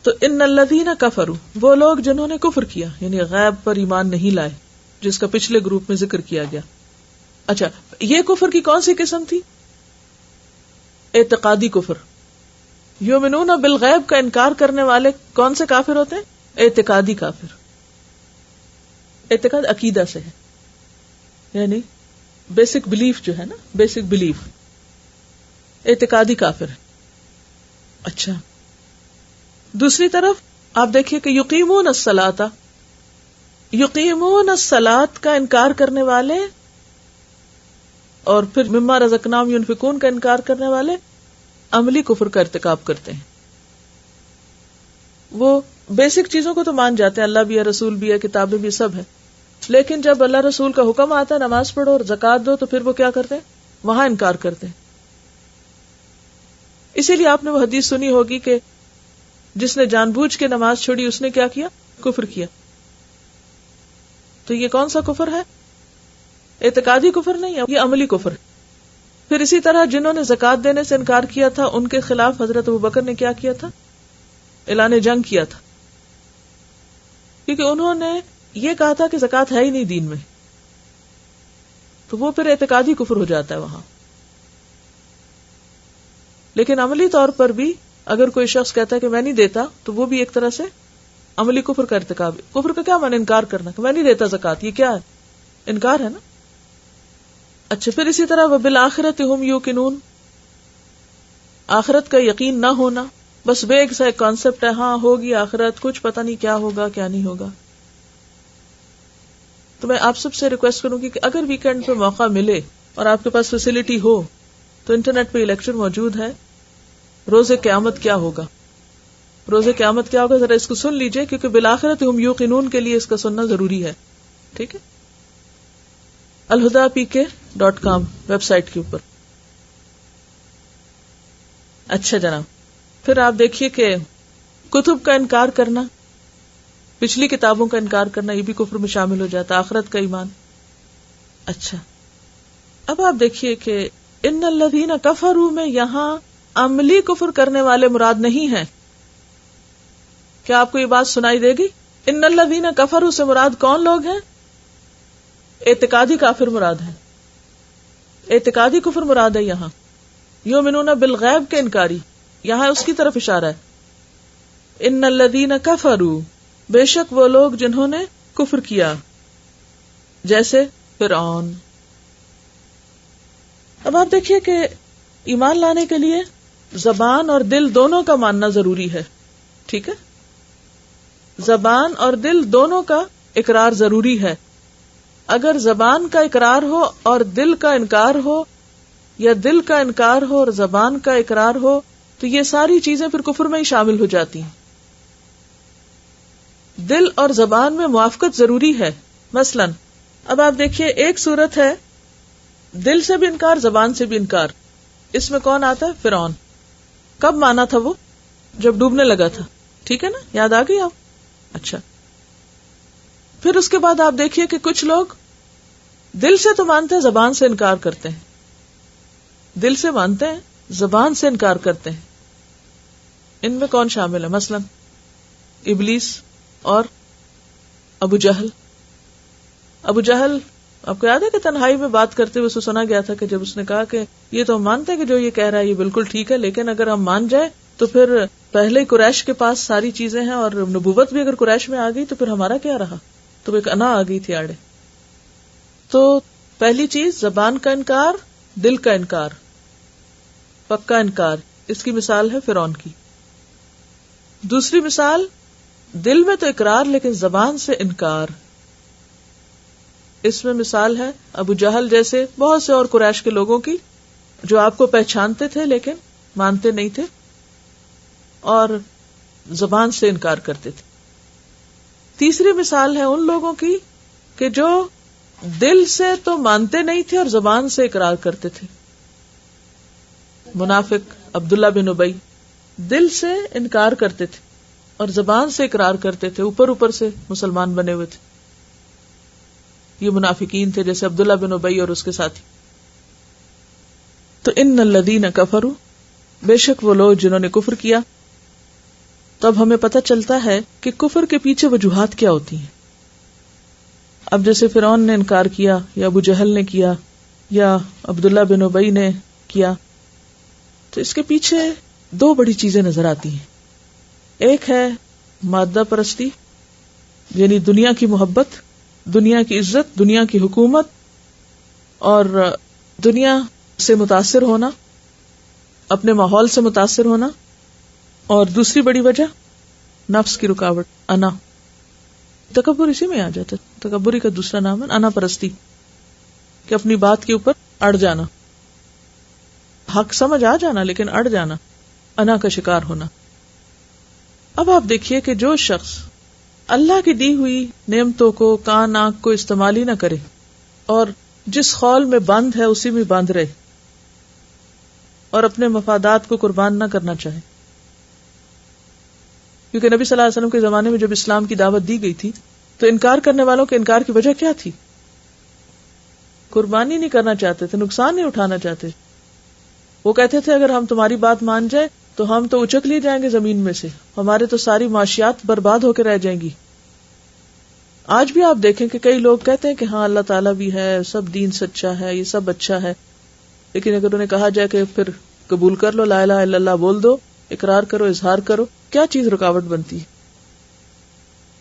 تو ان الذین کفروا، وہ لوگ جنہوں نے کفر کیا، یعنی غیب پر ایمان نہیں لائے، جس کا پچھلے گروپ میں ذکر کیا گیا. اچھا، یہ کفر کی کون سی قسم تھی؟ اعتقادی کفر. یؤمنون بالغیب کا انکار کرنے والے کون سے کافر ہوتے ہیں؟ اعتقادی کافر. اعتقاد عقیدہ سے ہے، یعنی بیسک بلیف جو ہے نا، بیسک بلیف، اعتقادی کافر ہے. اچھا، دوسری طرف آپ دیکھیے کہ یقیمون الصلاۃ، یقیمون الصلاۃ کا انکار کرنے والے، اور پھر مما رزقناہم ينفقون کا انکار کرنے والے عملی کفر کا ارتکاب کرتے ہیں. وہ بیسک چیزوں کو تو مان جاتے ہیں، اللہ بھی ہے، رسول بھی ہے، کتابیں بھی، سب ہے، لیکن جب اللہ رسول کا حکم آتا ہے نماز پڑھو اور زکوٰۃ دو، تو پھر وہ کیا کرتے ہیں؟ وہاں انکار کرتے ہیں. اسی لیے آپ نے وہ حدیث سنی ہوگی کہ جس نے جان بوجھ کے نماز چھوڑی اس نے کیا کیا؟ کفر کیا. تو یہ کون سا کفر ہے؟ اعتقادی کفر نہیں ہے، یہ عملی کفر ہے. پھر اسی طرح جنہوں نے زکوٰۃ دینے سے انکار کیا تھا، ان کے خلاف حضرت ابوبکر نے کیا کیا تھا؟ اعلان جنگ کیا تھا، کیونکہ انہوں نے یہ کہا تھا کہ زکوٰۃ ہے ہی نہیں دین میں. تو وہ پھر اعتقادی کفر ہو جاتا ہے وہاں. لیکن عملی طور پر بھی اگر کوئی شخص کہتا ہے کہ میں نہیں دیتا، تو وہ بھی ایک طرح سے عملی کفر کا ارتکاب ہے. کفر کا کیا معنی؟ انکار کرنا، کہ میں نہیں دیتا زکوٰۃ. یہ کیا ہے؟ انکار ہے نا. اچھا، پھر اسی طرح وبالآخرۃ ھم یوقنون، آخرت کا یقین نہ ہونا، بس ویگ سا ایک کانسیپٹ ہے، ہاں ہوگی آخرت، کچھ پتہ نہیں کیا ہوگا کیا نہیں ہوگا. تو میں آپ سب سے ریکویسٹ کروں گی کہ اگر ویکینڈ پہ موقع ملے اور آپ کے پاس فیسلٹی ہو تو انٹرنیٹ پہ یہ لیکچر موجود ہے. روز قیامت کیا ہوگا، روز قیامت کیا ہوگا، ذرا اس کو سن لیجئے، کیونکہ بالآخرت ہم یوقنون کے لیے اس کا سننا ضروری ہے. ٹھیک ہے، alhuda.pk.com ویب سائٹ کے اوپر. اچھا جناب، پھر آپ دیکھیے کہ کتب کا انکار کرنا، پچھلی کتابوں کا انکار کرنا، یہ بھی کفر میں شامل ہو جاتا ہے. آخرت کا ایمان. اچھا، اب آپ دیکھیے کہ ان الذین کفروا میں یہاں عملی کفر کرنے والے مراد نہیں ہیں. کیا آپ کو یہ بات سنائی دے گی؟ ان الذین کفروا سے مراد کون لوگ ہیں؟ اعتقادی کافر مراد ہے، اعتقادی کفر مراد ہے. یہاں یؤمنون بالغیب کے انکاری، یہاں اس کی طرف اشارہ ہے. ان الذین کفروا، بے شک وہ لوگ جنہوں نے کفر کیا، جیسے فرعون. اب آپ دیکھیے کہ ایمان لانے کے لیے زبان اور دل دونوں کا ماننا ضروری ہے. ٹھیک ہے، زبان اور دل دونوں کا اقرار ضروری ہے. اگر زبان کا اقرار ہو اور دل کا انکار ہو، یا دل کا انکار ہو اور زبان کا اقرار ہو، تو یہ ساری چیزیں پھر کفر میں ہی شامل ہو جاتی ہیں. دل اور زبان میں موافقت ضروری ہے. مثلا اب آپ دیکھیے، ایک صورت ہے دل سے بھی انکار، زبان سے بھی انکار. اس میں کون آتا ہے؟ فرعون. کب مانا تھا وہ؟ جب ڈوبنے لگا تھا. ٹھیک ہے نا، یاد آ گئی آپ؟ اچھا، پھر اس کے بعد آپ دیکھیے کہ کچھ لوگ دل سے تو مانتے ہیں، زبان سے انکار کرتے ہیں. دل سے مانتے ہیں، زبان سے انکار کرتے ہیں. ان میں کون شامل ہے؟ مثلا ابلیس اور ابو جہل. ابو جہل آپ کو یاد ہے کہ تنہائی میں بات کرتے ہوئے اسے سنا گیا تھا کہ جب اس نے کہا کہ یہ تو ہم مانتے ہیں کہ جو یہ کہہ رہا ہے یہ بالکل ٹھیک ہے، لیکن اگر ہم مان جائیں تو پھر پہلے قریش کے پاس ساری چیزیں ہیں اور نبوت بھی اگر قریش میں آ گئی تو پھر ہمارا کیا رہا؟ تو ایک انا آ گئی تھی آڑے. تو پہلی چیز زبان کا انکار، دل کا انکار، پکا انکار. اس کی مثال ہے فرعون کی. دوسری مثال دل میں تو اقرار لیکن زبان سے انکار. اس میں مثال ہے ابو جہل جیسے بہت سے اور قریش کے لوگوں کی جو آپ کو پہچانتے تھے لیکن مانتے نہیں تھے اور زبان سے انکار کرتے تھے. تیسری مثال ہے ان لوگوں کی کہ جو دل سے تو مانتے نہیں تھے اور زبان سے اقرار کرتے تھے. منافق عبداللہ بن ابی دل سے انکار کرتے تھے اور زبان سے اقرار کرتے تھے، اوپر سے مسلمان بنے ہوئے تھے. یہ منافقین تھے جیسے عبداللہ بن ابی اور اس کے ساتھی. تو ان الذین کفروا، بے شک وہ لوگ جنہوں نے کفر کیا. تب ہمیں پتہ چلتا ہے کہ کفر کے پیچھے وجوہات کیا ہوتی ہیں. اب جیسے فرعون نے انکار کیا یا ابو جہل نے کیا یا عبداللہ بن ابی نے کیا، تو اس کے پیچھے دو بڑی چیزیں نظر آتی ہیں. ایک ہے مادہ پرستی، یعنی دنیا کی محبت، دنیا کی عزت، دنیا کی حکومت اور دنیا سے متاثر ہونا، اپنے ماحول سے متاثر ہونا. اور دوسری بڑی وجہ نفس کی رکاوٹ، انا. تکبر اسی میں آ جاتا ہے. تکبری کا دوسرا نام ہے انا پرستی، کہ اپنی بات کے اوپر اڑ جانا، حق سمجھ آ جانا لیکن اڑ جانا، انا کا شکار ہونا. اب آپ دیکھیے کہ جو شخص اللہ کی دی ہوئی نعمتوں کو، کان آنکھ کو استعمال ہی نہ کرے اور جس خول میں بند ہے اسی میں بند رہے اور اپنے مفادات کو قربان نہ کرنا چاہے. کیونکہ نبی صلی اللہ علیہ وسلم کے زمانے میں جب اسلام کی دعوت دی گئی تھی تو انکار کرنے والوں کے انکار کی وجہ کیا تھی؟ قربانی نہیں کرنا چاہتے تھے، نقصان نہیں اٹھانا چاہتے. وہ کہتے تھے اگر ہم تمہاری بات مان جائیں تو ہم تو اچک لیے جائیں گے زمین میں سے، ہمارے تو ساری معاشیات برباد ہو کے رہ جائیں گی. آج بھی آپ دیکھیں کہ کئی لوگ کہتے ہیں کہ ہاں اللہ تعالیٰ بھی ہے، سب دین سچا ہے، یہ سب اچھا ہے، لیکن اگر انہیں کہا جائے کہ پھر قبول کر لو، لا الہ الا اللہ بول دو، اقرار کرو، اظہار کرو، کیا چیز رکاوٹ بنتی ہے؟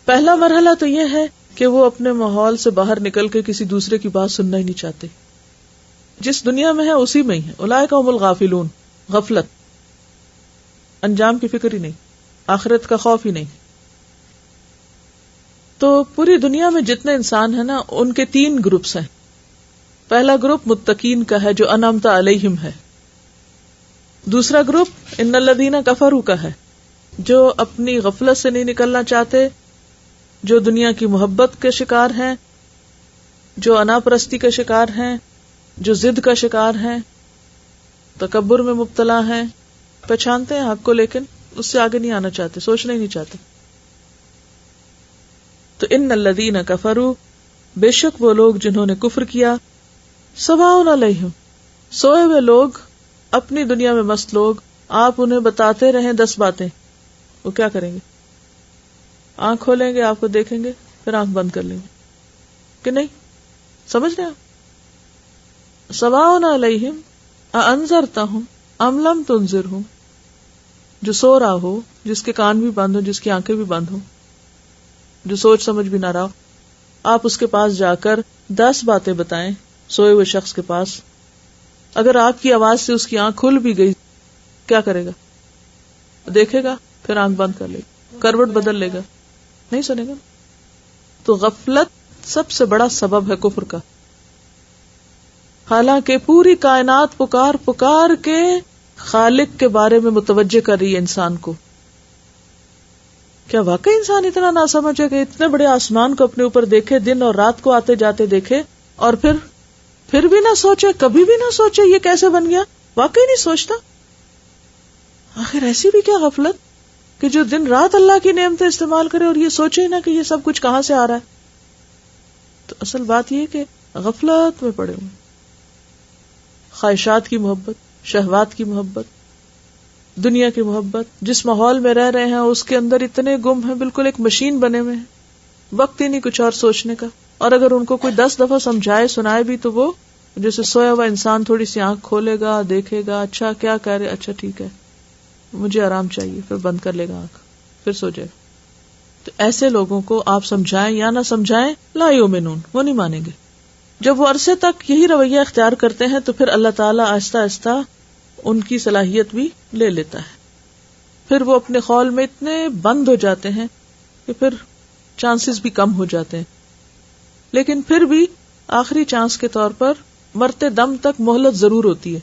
پہلا مرحلہ تو یہ ہے کہ وہ اپنے ماحول سے باہر نکل کے کسی دوسرے کی بات سننا ہی نہیں چاہتے. جس دنیا میں ہے اسی میں ہی ہے. اولئک هم الغافلون، غفلت، انجام کی فکر ہی نہیں، آخرت کا خوف ہی نہیں. تو پوری دنیا میں جتنے انسان ہیں نا، ان کے 3 گروپس ہیں. پہلا گروپ متقین کا ہے جو انعمت علیہم ہے. دوسرا گروپ ان الذین کفروا کا ہے جو اپنی غفلت سے نہیں نکلنا چاہتے، جو دنیا کی محبت کے شکار ہیں، جو انا پرستی کا شکار ہیں، جو ضد کا شکار ہیں، تکبر میں مبتلا ہیں، پہچانتے ہیں حق کو لیکن اس سے آگے نہیں آنا چاہتے، سوچنا ہی نہیں چاہتے. تو ان الذین کفروا، بے شک وہ لوگ جنہوں نے کفر کیا، سواء علیہم، سوئے ہوئے لوگ، اپنی دنیا میں مست لوگ، آپ انہیں بتاتے رہیں 10 باتیں، وہ کیا کریں گے؟ آنکھ کھولیں گے، آپ کو دیکھیں گے، پھر آنکھ بند کر لیں گے کہ نہیں؟ سمجھ رہے ہیں؟ سواء علیہم اانذرتہم ام لم تنذرہم، جو سو رہا ہو، جس کے کان بھی بند ہو، جس کی آنکھیں بھی بند ہو، جو سوچ سمجھ بھی نہ رہا ہو، آپ اس کے پاس جا کر 10 باتیں بتائیں سوئے ہوئے شخص کے پاس. اگر آپ کی آواز سے اس کی آنکھ کھل بھی گئی، کیا کرے گا؟ دیکھے گا، پھر آنکھ بند کر لے گا، کروٹ بدل لے گا، نہیں سنے گا. تو غفلت سب سے بڑا سبب ہے کفر کا. حالانکہ پوری کائنات پکار پکار کے خالق کے بارے میں متوجہ کر رہی ہے انسان کو. کیا واقعی انسان اتنا نہ سمجھے کہ اتنے بڑے آسمان کو اپنے اوپر دیکھے، دن اور رات کو آتے جاتے دیکھے، اور پھر بھی نہ سوچے، کبھی بھی نہ سوچے یہ کیسے بن گیا؟ واقعی نہیں سوچتا. آخر ایسی بھی کیا غفلت کہ جو دن رات اللہ کی نعمتیں استعمال کرے اور یہ سوچے نہ کہ یہ سب کچھ کہاں سے آ رہا ہے. تو اصل بات یہ کہ غفلت میں پڑے ہوئے، خواہشات کی محبت، شہوات کی محبت، دنیا کی محبت، جس ماحول میں رہ رہے ہیں اس کے اندر اتنے گم ہیں، بالکل ایک مشین بنے ہوئے ہیں. وقت ہی نہیں کچھ اور سوچنے کا. اور اگر ان کو کوئی 10 دفعہ سمجھائے سنائے بھی تو وہ جیسے سویا ہوا انسان تھوڑی سی آنکھ کھولے گا, دیکھے گا, اچھا کیا کہہ رہے, اچھا ٹھیک ہے مجھے آرام چاہیے, پھر بند کر لے گا آنکھ, پھر سو جائے. تو ایسے لوگوں کو آپ سمجھائیں یا نہ سمجھائیں لا یؤمنون, وہ نہیں مانیں گے. جب وہ عرصے تک یہی رویہ اختیار کرتے ہیں تو پھر اللہ تعالیٰ آہستہ آہستہ ان کی صلاحیت بھی لے لیتا ہے. پھر وہ اپنے قول میں اتنے بند ہو جاتے ہیں کہ پھر چانسز بھی کم ہو جاتے ہیں. لیکن پھر بھی آخری چانس کے طور پر مرتے دم تک مہلت ضرور ہوتی ہے.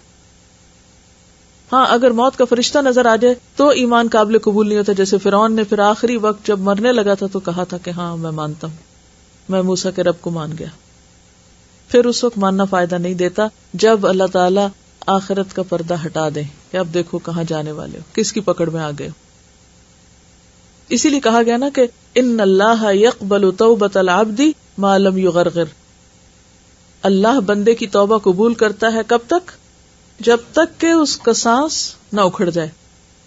ہاں اگر موت کا فرشتہ نظر آ جائے تو ایمان قابل قبول نہیں ہوتا. جیسے فرعون نے پھر آخری وقت جب مرنے لگا تھا تو کہا تھا کہ ہاں میں مانتا ہوں, میں موسیٰ کے رب کو مان گیا. پھر اس وقت ماننا فائدہ نہیں دیتا جب اللہ تعالیٰ آخرت کا پردہ ہٹا دے کہ اب دیکھو کہاں جانے والے ہو, کس کی پکڑ میں آ گئے ہو. اسی لیے کہا گیا نا کہ ان اللہ یقبل توبۃ العبد ما لم یغرغر, اللہ بندے کی توبہ قبول کرتا ہے کب تک؟ جب تک کہ اس کا سانس نہ اکھڑ جائے,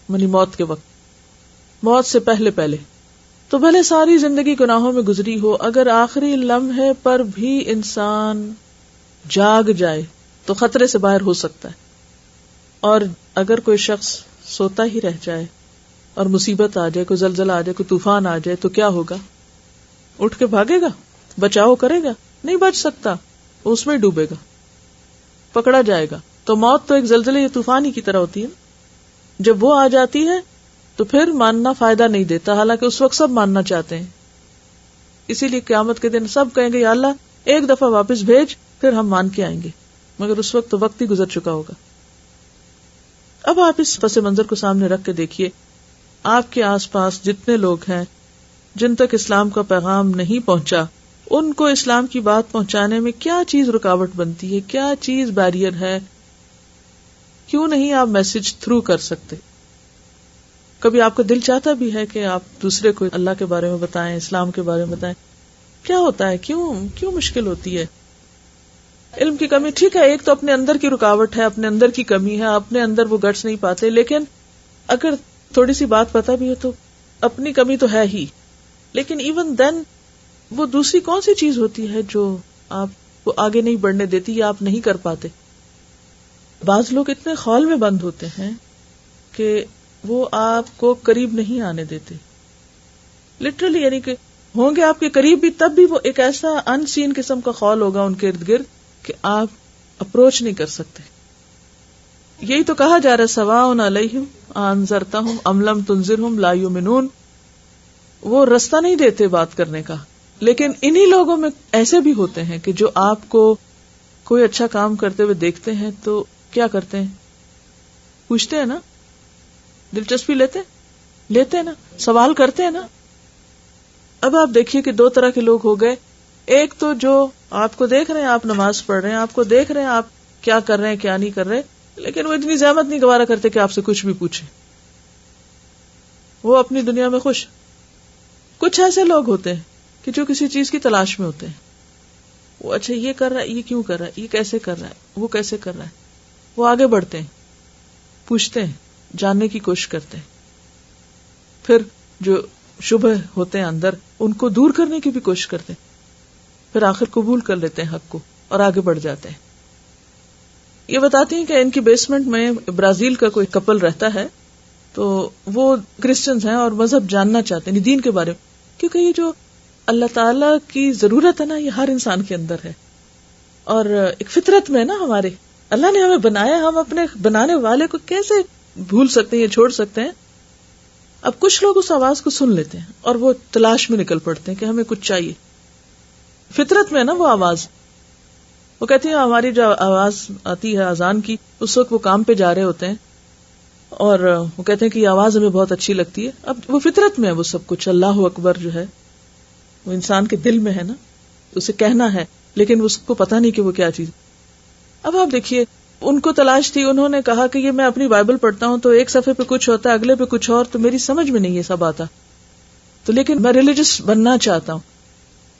یعنی موت کے وقت, موت سے پہلے پہلے. تو بھلے ساری زندگی گناہوں میں گزری ہو, اگر آخری لمحے پر بھی انسان جاگ جائے تو خطرے سے باہر ہو سکتا ہے. اور اگر کوئی شخص سوتا ہی رہ جائے اور مصیبت آ جائے, کوئی زلزلہ آ جائے, کوئی طوفان آ جائے تو کیا ہوگا؟ اٹھ کے بھاگے گا, بچاؤ کرے گا؟ نہیں بچ سکتا, اس میں ڈوبے گا, پکڑا جائے گا. تو موت تو ایک زلزلے یا طوفان ہی کی طرح ہوتی ہے. جب وہ آ جاتی ہے تو پھر ماننا فائدہ نہیں دیتا, حالانکہ اس وقت سب ماننا چاہتے ہیں. اسی لیے قیامت کے دن سب کہیں گے یا اللہ ایک دفعہ واپس بھیج, پھر ہم مان کے آئیں گے, مگر اس وقت تو وقت ہی گزر چکا ہوگا. اب آپ اس پس منظر کو سامنے رکھ کے دیکھیے, آپ کے آس پاس جتنے لوگ ہیں جن تک اسلام کا پیغام نہیں پہنچا, ان کو اسلام کی بات پہنچانے میں کیا چیز رکاوٹ بنتی ہے, کیا چیز بیریئر ہے, کیوں نہیں آپ میسج تھرو کر سکتے؟ کبھی آپ کا دل چاہتا بھی ہے کہ آپ دوسرے کو اللہ کے بارے میں بتائیں, اسلام کے بارے میں بتائیں, کیا ہوتا ہے, کیوں مشکل ہوتی ہے؟ علم کی کمی, ٹھیک ہے, ایک تو اپنے اندر کی رکاوٹ ہے, اپنے اندر کی کمی ہے, اپنے اندر وہ گٹس نہیں پاتے. لیکن اگر تھوڑی سی بات پتا بھی ہے تو اپنی کمی تو ہے ہی, لیکن ایون دین وہ دوسری کون سی چیز ہوتی ہے جو آپ کو آگے نہیں بڑھنے دیتی یا آپ نہیں کر پاتے؟ بعض لوگ اتنے خول میں بند ہوتے ہیں کہ وہ آپ کو قریب نہیں آنے دیتے, لٹرلی, یعنی کہ ہوں گے آپ کے قریب بھی تب بھی وہ ایک ایسا ان سین قسم کا خول ہوگا ان کے ارد گرد کہ آپ اپروچ نہیں کر سکتے. یہی تو کہا جا رہا ہے سواء علیہم انذرتہم ام لم تنذرہم لا یؤمنون, وہ رستہ نہیں دیتے بات کرنے کا. لیکن انہی لوگوں میں ایسے بھی ہوتے ہیں کہ جو آپ کو کوئی اچھا کام کرتے ہوئے دیکھتے ہیں تو کیا کرتے ہیں, پوچھتے ہیں نا, دلچسپی لیتے ہیں نا, سوال کرتے ہیں نا. اب آپ دیکھیے کہ 2 طرح کے لوگ ہو گئے. ایک تو جو آپ کو دیکھ رہے ہیں, آپ نماز پڑھ رہے ہیں, آپ کو دیکھ رہے ہیں آپ کیا کر رہے ہیں کیا نہیں کر رہے, لیکن وہ اتنی زحمت نہیں گوارا کرتے کہ آپ سے کچھ بھی پوچھیں, وہ اپنی دنیا میں خوش. کچھ ایسے لوگ ہوتے ہیں کہ جو کسی چیز کی تلاش میں ہوتے ہیں, وہ اچھا یہ کر رہا ہے, یہ کیوں کر رہا ہے, یہ کیسے کر رہا ہے, وہ کیسے کر رہا ہے, وہ آگے بڑھتے ہیں, پوچھتے ہیں, جاننے کی کوشش کرتے ہیں. پھر جو شبہ ہوتے ہیں اندر ان کو دور کرنے کی بھی کوشش کرتے ہیں, پھر آخر قبول کر لیتے ہیں حق کو اور آگے بڑھ جاتے ہیں. یہ بتاتی ہیں کہ ان کی بیسمنٹ میں برازیل کا کوئی کپل رہتا ہے, تو وہ کرسچنز ہیں اور مذہب جاننا چاہتے ہیں, دین کے بارے میں, کیونکہ یہ جو اللہ تعالیٰ کی ضرورت ہے نا, یہ ہر انسان کے اندر ہے, اور ایک فطرت میں نا ہمارے, اللہ نے ہمیں بنایا, ہم اپنے بنانے والے کو کیسے بھول سکتے ہیں یا چھوڑ سکتے ہیں. اب کچھ لوگ اس آواز کو سن لیتے ہیں اور وہ تلاش میں نکل پڑتے ہیں کہ ہمیں کچھ چاہیے. فطرت میں نا وہ آواز, وہ کہتی ہیں ہماری جو آواز آتی ہے اذان کی, اس وقت وہ کام پہ جا رہے ہوتے ہیں اور وہ کہتے ہیں کہ یہ آواز ہمیں بہت اچھی لگتی ہے. اب وہ فطرت میں ہے وہ سب کچھ, اللہ اکبر جو ہے وہ انسان کے دل میں ہے نا, اسے کہنا ہے, لیکن اس کو پتا نہیں کہ وہ کیا چیز. اب آپ دیکھیے ان کو تلاش تھی, انہوں نے کہا کہ یہ میں اپنی بائبل پڑھتا ہوں تو ایک صفحے پہ کچھ ہوتا ہے, اگلے پہ کچھ اور, تو میری سمجھ میں نہیں یہ سب آتا, تو لیکن میں ریلیجس بننا چاہتا ہوں.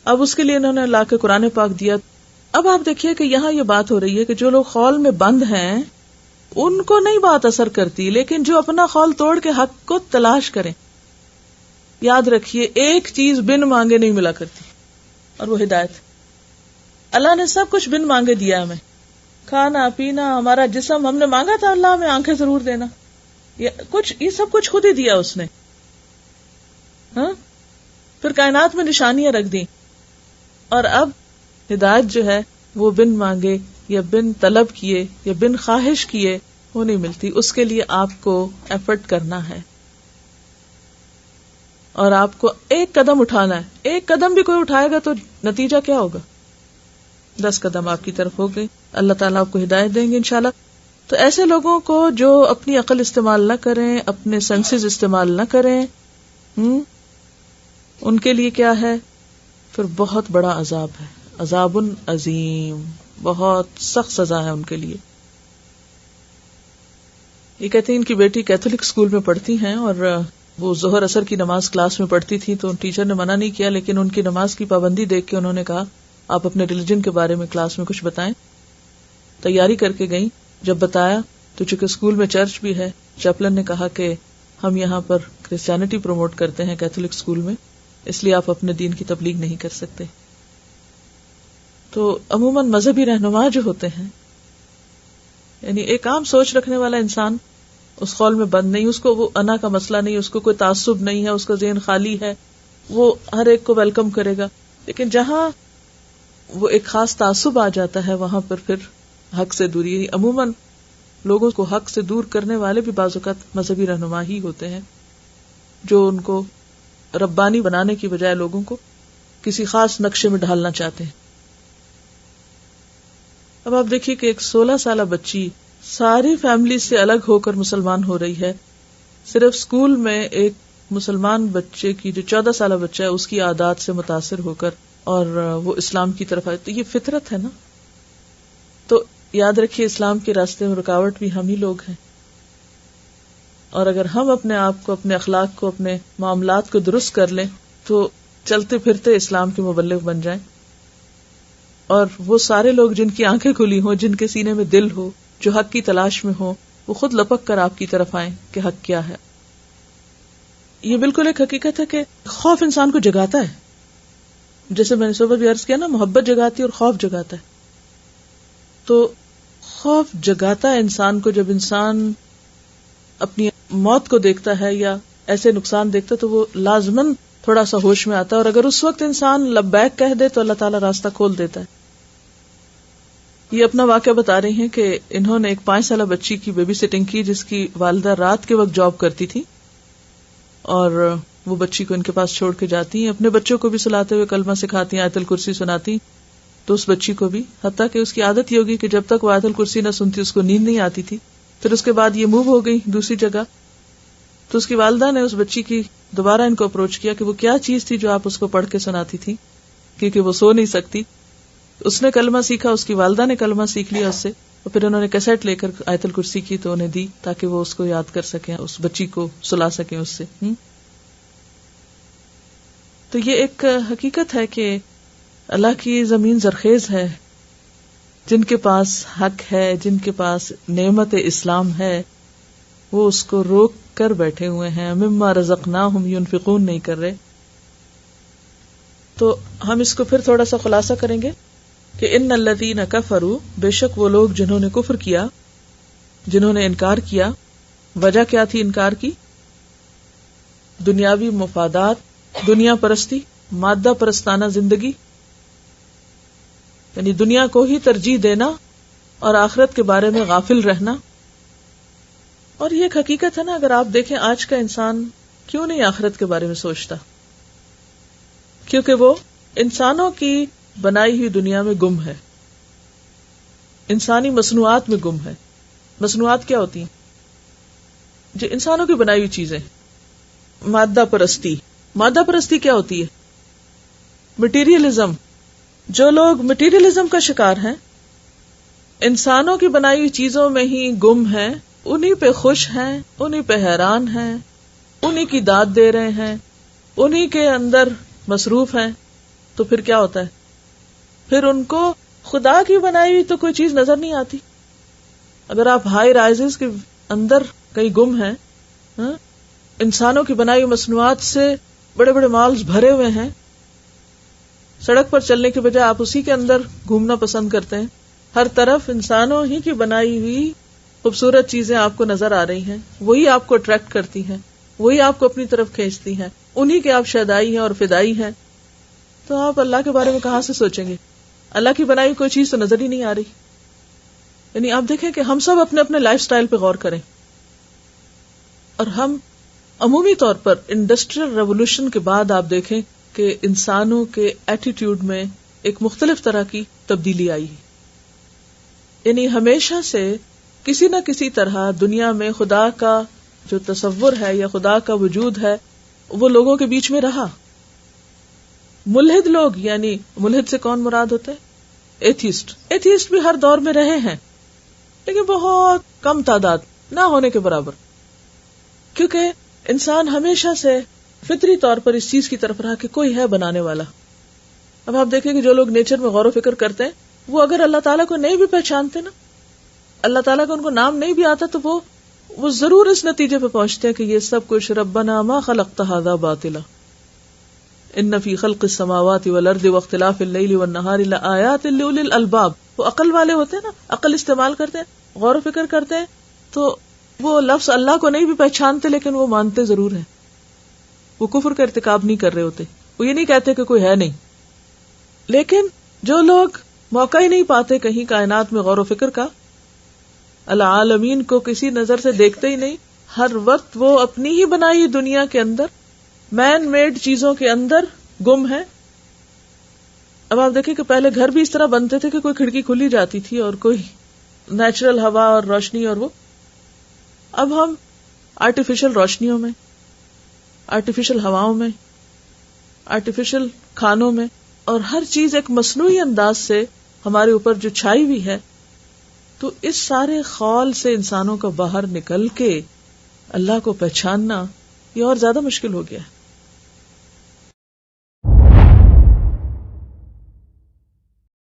اب اس کے لیے انہوں نے لا کے قرآن پاک دیا. اب آپ دیکھیے کہ یہاں یہ بات ہو رہی ہے کہ جو لوگ خول میں بند ہیں ان کو نہیں بات اثر کرتی, لیکن جو اپنا خول توڑ کے حق کو تلاش کریں, یاد رکھیے ایک چیز بن مانگے نہیں ملا کرتی، اور وہ ہدایت۔ اللہ نے سب کچھ بن مانگے دیا ہمیں، کھانا پینا، ہمارا جسم، ہم نے مانگا تھا اللہ ہمیں آنکھیں ضرور دینا، یہ سب کچھ خود ہی دیا اس نے۔ ہاں، پھر کائنات میں نشانیاں رکھ دی، اور اب ہدایت جو ہے وہ بن مانگے یا بن طلب کیے یا بن خواہش کیے وہ نہیں ملتی، اس کے لیے آپ کو ایفرٹ کرنا ہے، اور آپ کو ایک قدم اٹھانا ہے۔ ایک قدم بھی کوئی اٹھائے گا تو نتیجہ کیا ہوگا؟ 10 قدم آپ کی طرف ہو گئے۔ اللہ تعالیٰ آپ کو ہدایت دیں گے انشاءاللہ۔ تو ایسے لوگوں کو جو اپنی عقل استعمال نہ کریں، اپنے سینسز استعمال نہ کریں، ان کے لیے کیا ہے؟ پھر بہت بڑا عذاب ہے، عذاب عظیم، بہت سخت سزا ہے ان کے لیے۔ یہ کہتے ہیں ان کی بیٹی کیتھولک اسکول میں پڑھتی ہیں، اور وہ ظہر اثر کی نماز کلاس میں پڑھتی تھی، تو ٹیچر نے منع نہیں کیا، لیکن ان کی نماز کی پابندی دیکھ کے انہوں نے کہا آپ اپنے ریلیجن کے بارے میں کلاس میں کچھ بتائیں۔ تیاری کر کے گئیں، جب بتایا تو چونکہ اسکول میں چرچ بھی ہے، چیپلن نے کہا کہ ہم یہاں پر کرسچینٹی پروموٹ کرتے ہیں کیتھولک اسکول میں، اس لیے آپ اپنے دین کی تبلیغ نہیں کر سکتے۔ تو عموماً مذہبی رہنما جو ہوتے ہیں، یعنی ایک عام سوچ رکھنے والا انسان اس قول میں بند نہیں، اس کو وہ انا کا مسئلہ نہیں، اس کو کوئی تعصب نہیں ہے، اس کا ذہن خالی ہے، وہ ہر ایک کو ویلکم کرے گا۔ لیکن جہاں وہ ایک خاص تعصب آ جاتا ہے وہاں پر پھر حق سے دوری۔ عموماً لوگوں کو حق سے دور کرنے والے بھی بعض اوقات مذہبی رہنما ہی ہوتے ہیں، جو ان کو ربانی بنانے کی بجائے لوگوں کو کسی خاص نقشے میں ڈھالنا چاہتے ہیں۔ اب آپ دیکھیے کہ ایک 16 سالہ بچی ساری فیملی سے الگ ہو کر مسلمان ہو رہی ہے، صرف اسکول میں ایک مسلمان بچے کی جو 14 سالہ بچہ ہے اس کی عادات سے متاثر ہو کر اور وہ اسلام کی طرف آئے، تو یہ فطرت ہے نا۔ تو یاد رکھیے اسلام کے راستے میں رکاوٹ بھی ہم ہی لوگ ہیں، اور اگر ہم اپنے آپ کو، اپنے اخلاق کو، اپنے معاملات کو درست کر لیں تو چلتے پھرتے اسلام کے مبلغ بن جائیں، اور وہ سارے لوگ جن کی آنکھیں کھلی ہوں، جن کے سینے میں دل ہو، جو حق کی تلاش میں ہو، وہ خود لپک کر آپ کی طرف آئیں کہ حق کیا ہے۔ یہ بالکل ایک حقیقت ہے کہ خوف انسان کو جگاتا ہے، جیسے میں نے صبح بھی عرض کیا نا، محبت جگاتی ہے اور خوف جگاتا ہے۔ تو خوف جگاتا ہے انسان کو، جب انسان اپنی موت کو دیکھتا ہے یا ایسے نقصان دیکھتا ہے تو وہ لازماً تھوڑا سا ہوش میں آتا ہے، اور اگر اس وقت انسان لبیک کہہ دے تو اللہ تعالیٰ راستہ کھول دیتا ہے۔ یہ اپنا واقعہ بتا رہی ہیں کہ انہوں نے ایک 5 سالہ بچی کی بیبی سٹنگ کی جس کی والدہ رات کے وقت جاب کرتی تھی، اور وہ بچی کو ان کے پاس چھوڑ کے جاتی ہیں، اپنے بچوں کو بھی سلاتے ہوئے کلمہ سکھاتی ہیں، آیت الکرسی سناتی، تو اس بچی کو بھی، حتیٰ کہ اس کی عادت یہ ہوگی کہ جب تک وہ آیت الکرسی نہ سنتی اس کو نیند نہیں آتی تھی۔ پھر اس کے بعد یہ موو ہو گئی دوسری جگہ، تو اس کی والدہ نے اس بچی کی دوبارہ ان کو اپروچ کیا کہ وہ کیا چیز تھی جو آپ اس کو پڑھ کے سناتی تھی، کیونکہ وہ سو نہیں سکتی۔ اس نے کلمہ سیکھا، اس کی والدہ نے کلمہ سیکھ لیا اس سے، اور پھر انہوں نے کیسٹ لے کر آیت الکرسی کی تو انہیں دی تاکہ وہ اس کو یاد کر سکیں، اس بچی کو سلا سکیں اس سے۔ تو یہ ایک حقیقت ہے کہ اللہ کی زمین زرخیز ہے، جن کے پاس حق ہے، جن کے پاس نعمت اسلام ہے، وہ اس کو روک کر بیٹھے ہوئے ہیں، مما رزقناہم ينفقون نہیں کر رہے۔ تو ہم اس کو پھر تھوڑا سا خلاصہ کریں گے کہ ان الذین کفروا، بے شک وہ لوگ جنہوں نے کفر کیا، جنہوں نے انکار کیا۔ وجہ کیا تھی انکار کی؟ دنیاوی مفادات، دنیا پرستی، مادہ پرستانہ زندگی، یعنی دنیا کو ہی ترجیح دینا اور آخرت کے بارے میں غافل رہنا۔ اور یہ ایک حقیقت ہے نا، اگر آپ دیکھیں آج کا انسان کیوں نہیں آخرت کے بارے میں سوچتا؟ کیونکہ وہ انسانوں کی بنائی ہوئی دنیا میں گم ہے، انسانی مصنوعات میں گم ہے۔ مصنوعات کیا ہوتی ہیں؟ جو انسانوں کی بنائی ہوئی چیزیں۔ مادہ پرستی، مادہ پرستی کیا ہوتی ہے؟ مٹیریلزم۔ جو لوگ مٹیریلزم کا شکار ہیں، انسانوں کی بنائی ہوئی چیزوں میں ہی گم ہیں، انہی پہ خوش ہیں، انہی پہ حیران ہیں، انہی کی داد دے رہے ہیں، انہی کے اندر مصروف ہیں، تو پھر کیا ہوتا ہے؟ پھر ان کو خدا کی بنائی ہوئی تو کوئی چیز نظر نہیں آتی۔ اگر آپ ہائی رائزز کے اندر کہیں گم ہیں، انسانوں کی بنائی ہوئی مصنوعات سے بڑے بڑے مالز بھرے ہوئے ہیں، سڑک پر چلنے کے بجائے آپ اسی کے اندر گھومنا پسند کرتے ہیں. ہر طرف انسانوں ہی کی بنائی ہوئی خوبصورت چیزیں آپ کو نظر آ رہی ہیں، وہی آپ کو اٹریکٹ کرتی ہیں، وہی آپ کو اپنی طرف کھینچتی ہیں، انہی کے آپ شیدائی ہیں اور فدائی ہیں. تو آپ اللہ کے بارے میں کہاں سے سوچیں گے؟ اللہ کی بنائی ہوئی کوئی چیز تو نظر ہی نہیں آ رہی. یعنی آپ دیکھیں کہ ہم سب اپنے اپنے لائف سٹائل پہ غور کریں، اور ہم عمومی طور پر انڈسٹریل ریولوشن کے بعد آپ دیکھیں کہ انسانوں کے ایٹیٹیوڈ میں ایک مختلف طرح کی تبدیلی آئی ہے. یعنی ہمیشہ سے کسی نہ کسی طرح دنیا میں خدا کا جو تصور ہے یا خدا کا وجود ہے وہ لوگوں کے بیچ میں رہا. ملحد لوگ، یعنی ملحد سے کون مراد ہوتے ہیں؟ ایتھیسٹ بھی ہر دور میں رہے ہیں، لیکن بہت کم تعداد، نہ ہونے کے برابر، کیونکہ انسان ہمیشہ سے فطری طور پر اس چیز کی طرف رہا کہ کوئی ہے بنانے والا. اب آپ دیکھیں کہ جو لوگ نیچر میں غور و فکر کرتے ہیں وہ اگر اللہ تعالیٰ کو نہیں بھی پہچانتے نا، اللہ تعالیٰ کا ان کو نام نہیں بھی آتا، تو وہ ضرور اس نتیجے پہ پہنچتے ہیں کہ یہ سب کچھ ربنا ما خلقت ھذا باطلا ان فی خلق السماوات والارض واختلاف اللیل والنہار لآیات لأولی الالباب. وہ عقل والے ہوتے ہیں نا، عقل استعمال کرتے ہیں، غور و فکر کرتے ہیں، تو وہ لفظ اللہ کو نہیں بھی پہچانتے لیکن وہ مانتے ضرور ہیں. وہ کفر کا ارتکاب نہیں کر رہے ہوتے، وہ یہ نہیں کہتے کہ کوئی ہے نہیں. لیکن جو لوگ موقع ہی نہیں پاتے کہیں کائنات میں غور و فکر کا، العالمین کو کسی نظر سے دیکھتے ہی نہیں، ہر وقت وہ اپنی ہی بنائی دنیا کے اندر، مین میڈ چیزوں کے اندر گم ہے. اب آپ دیکھیں کہ پہلے گھر بھی اس طرح بنتے تھے کہ کوئی کھڑکی کھلی جاتی تھی اور کوئی نیچرل ہوا اور روشنی، اور وہ اب ہم آرٹیفیشل روشنیوں میں، آرٹیفیشل ہواؤں میں، آرٹیفیشل کھانوں میں، اور ہر چیز ایک مصنوعی انداز سے ہمارے اوپر جو چھائی ہوئی ہے، تو اس سارے خول سے انسانوں کا باہر نکل کے اللہ کو پہچاننا یہ اور زیادہ مشکل ہو گیا ہے.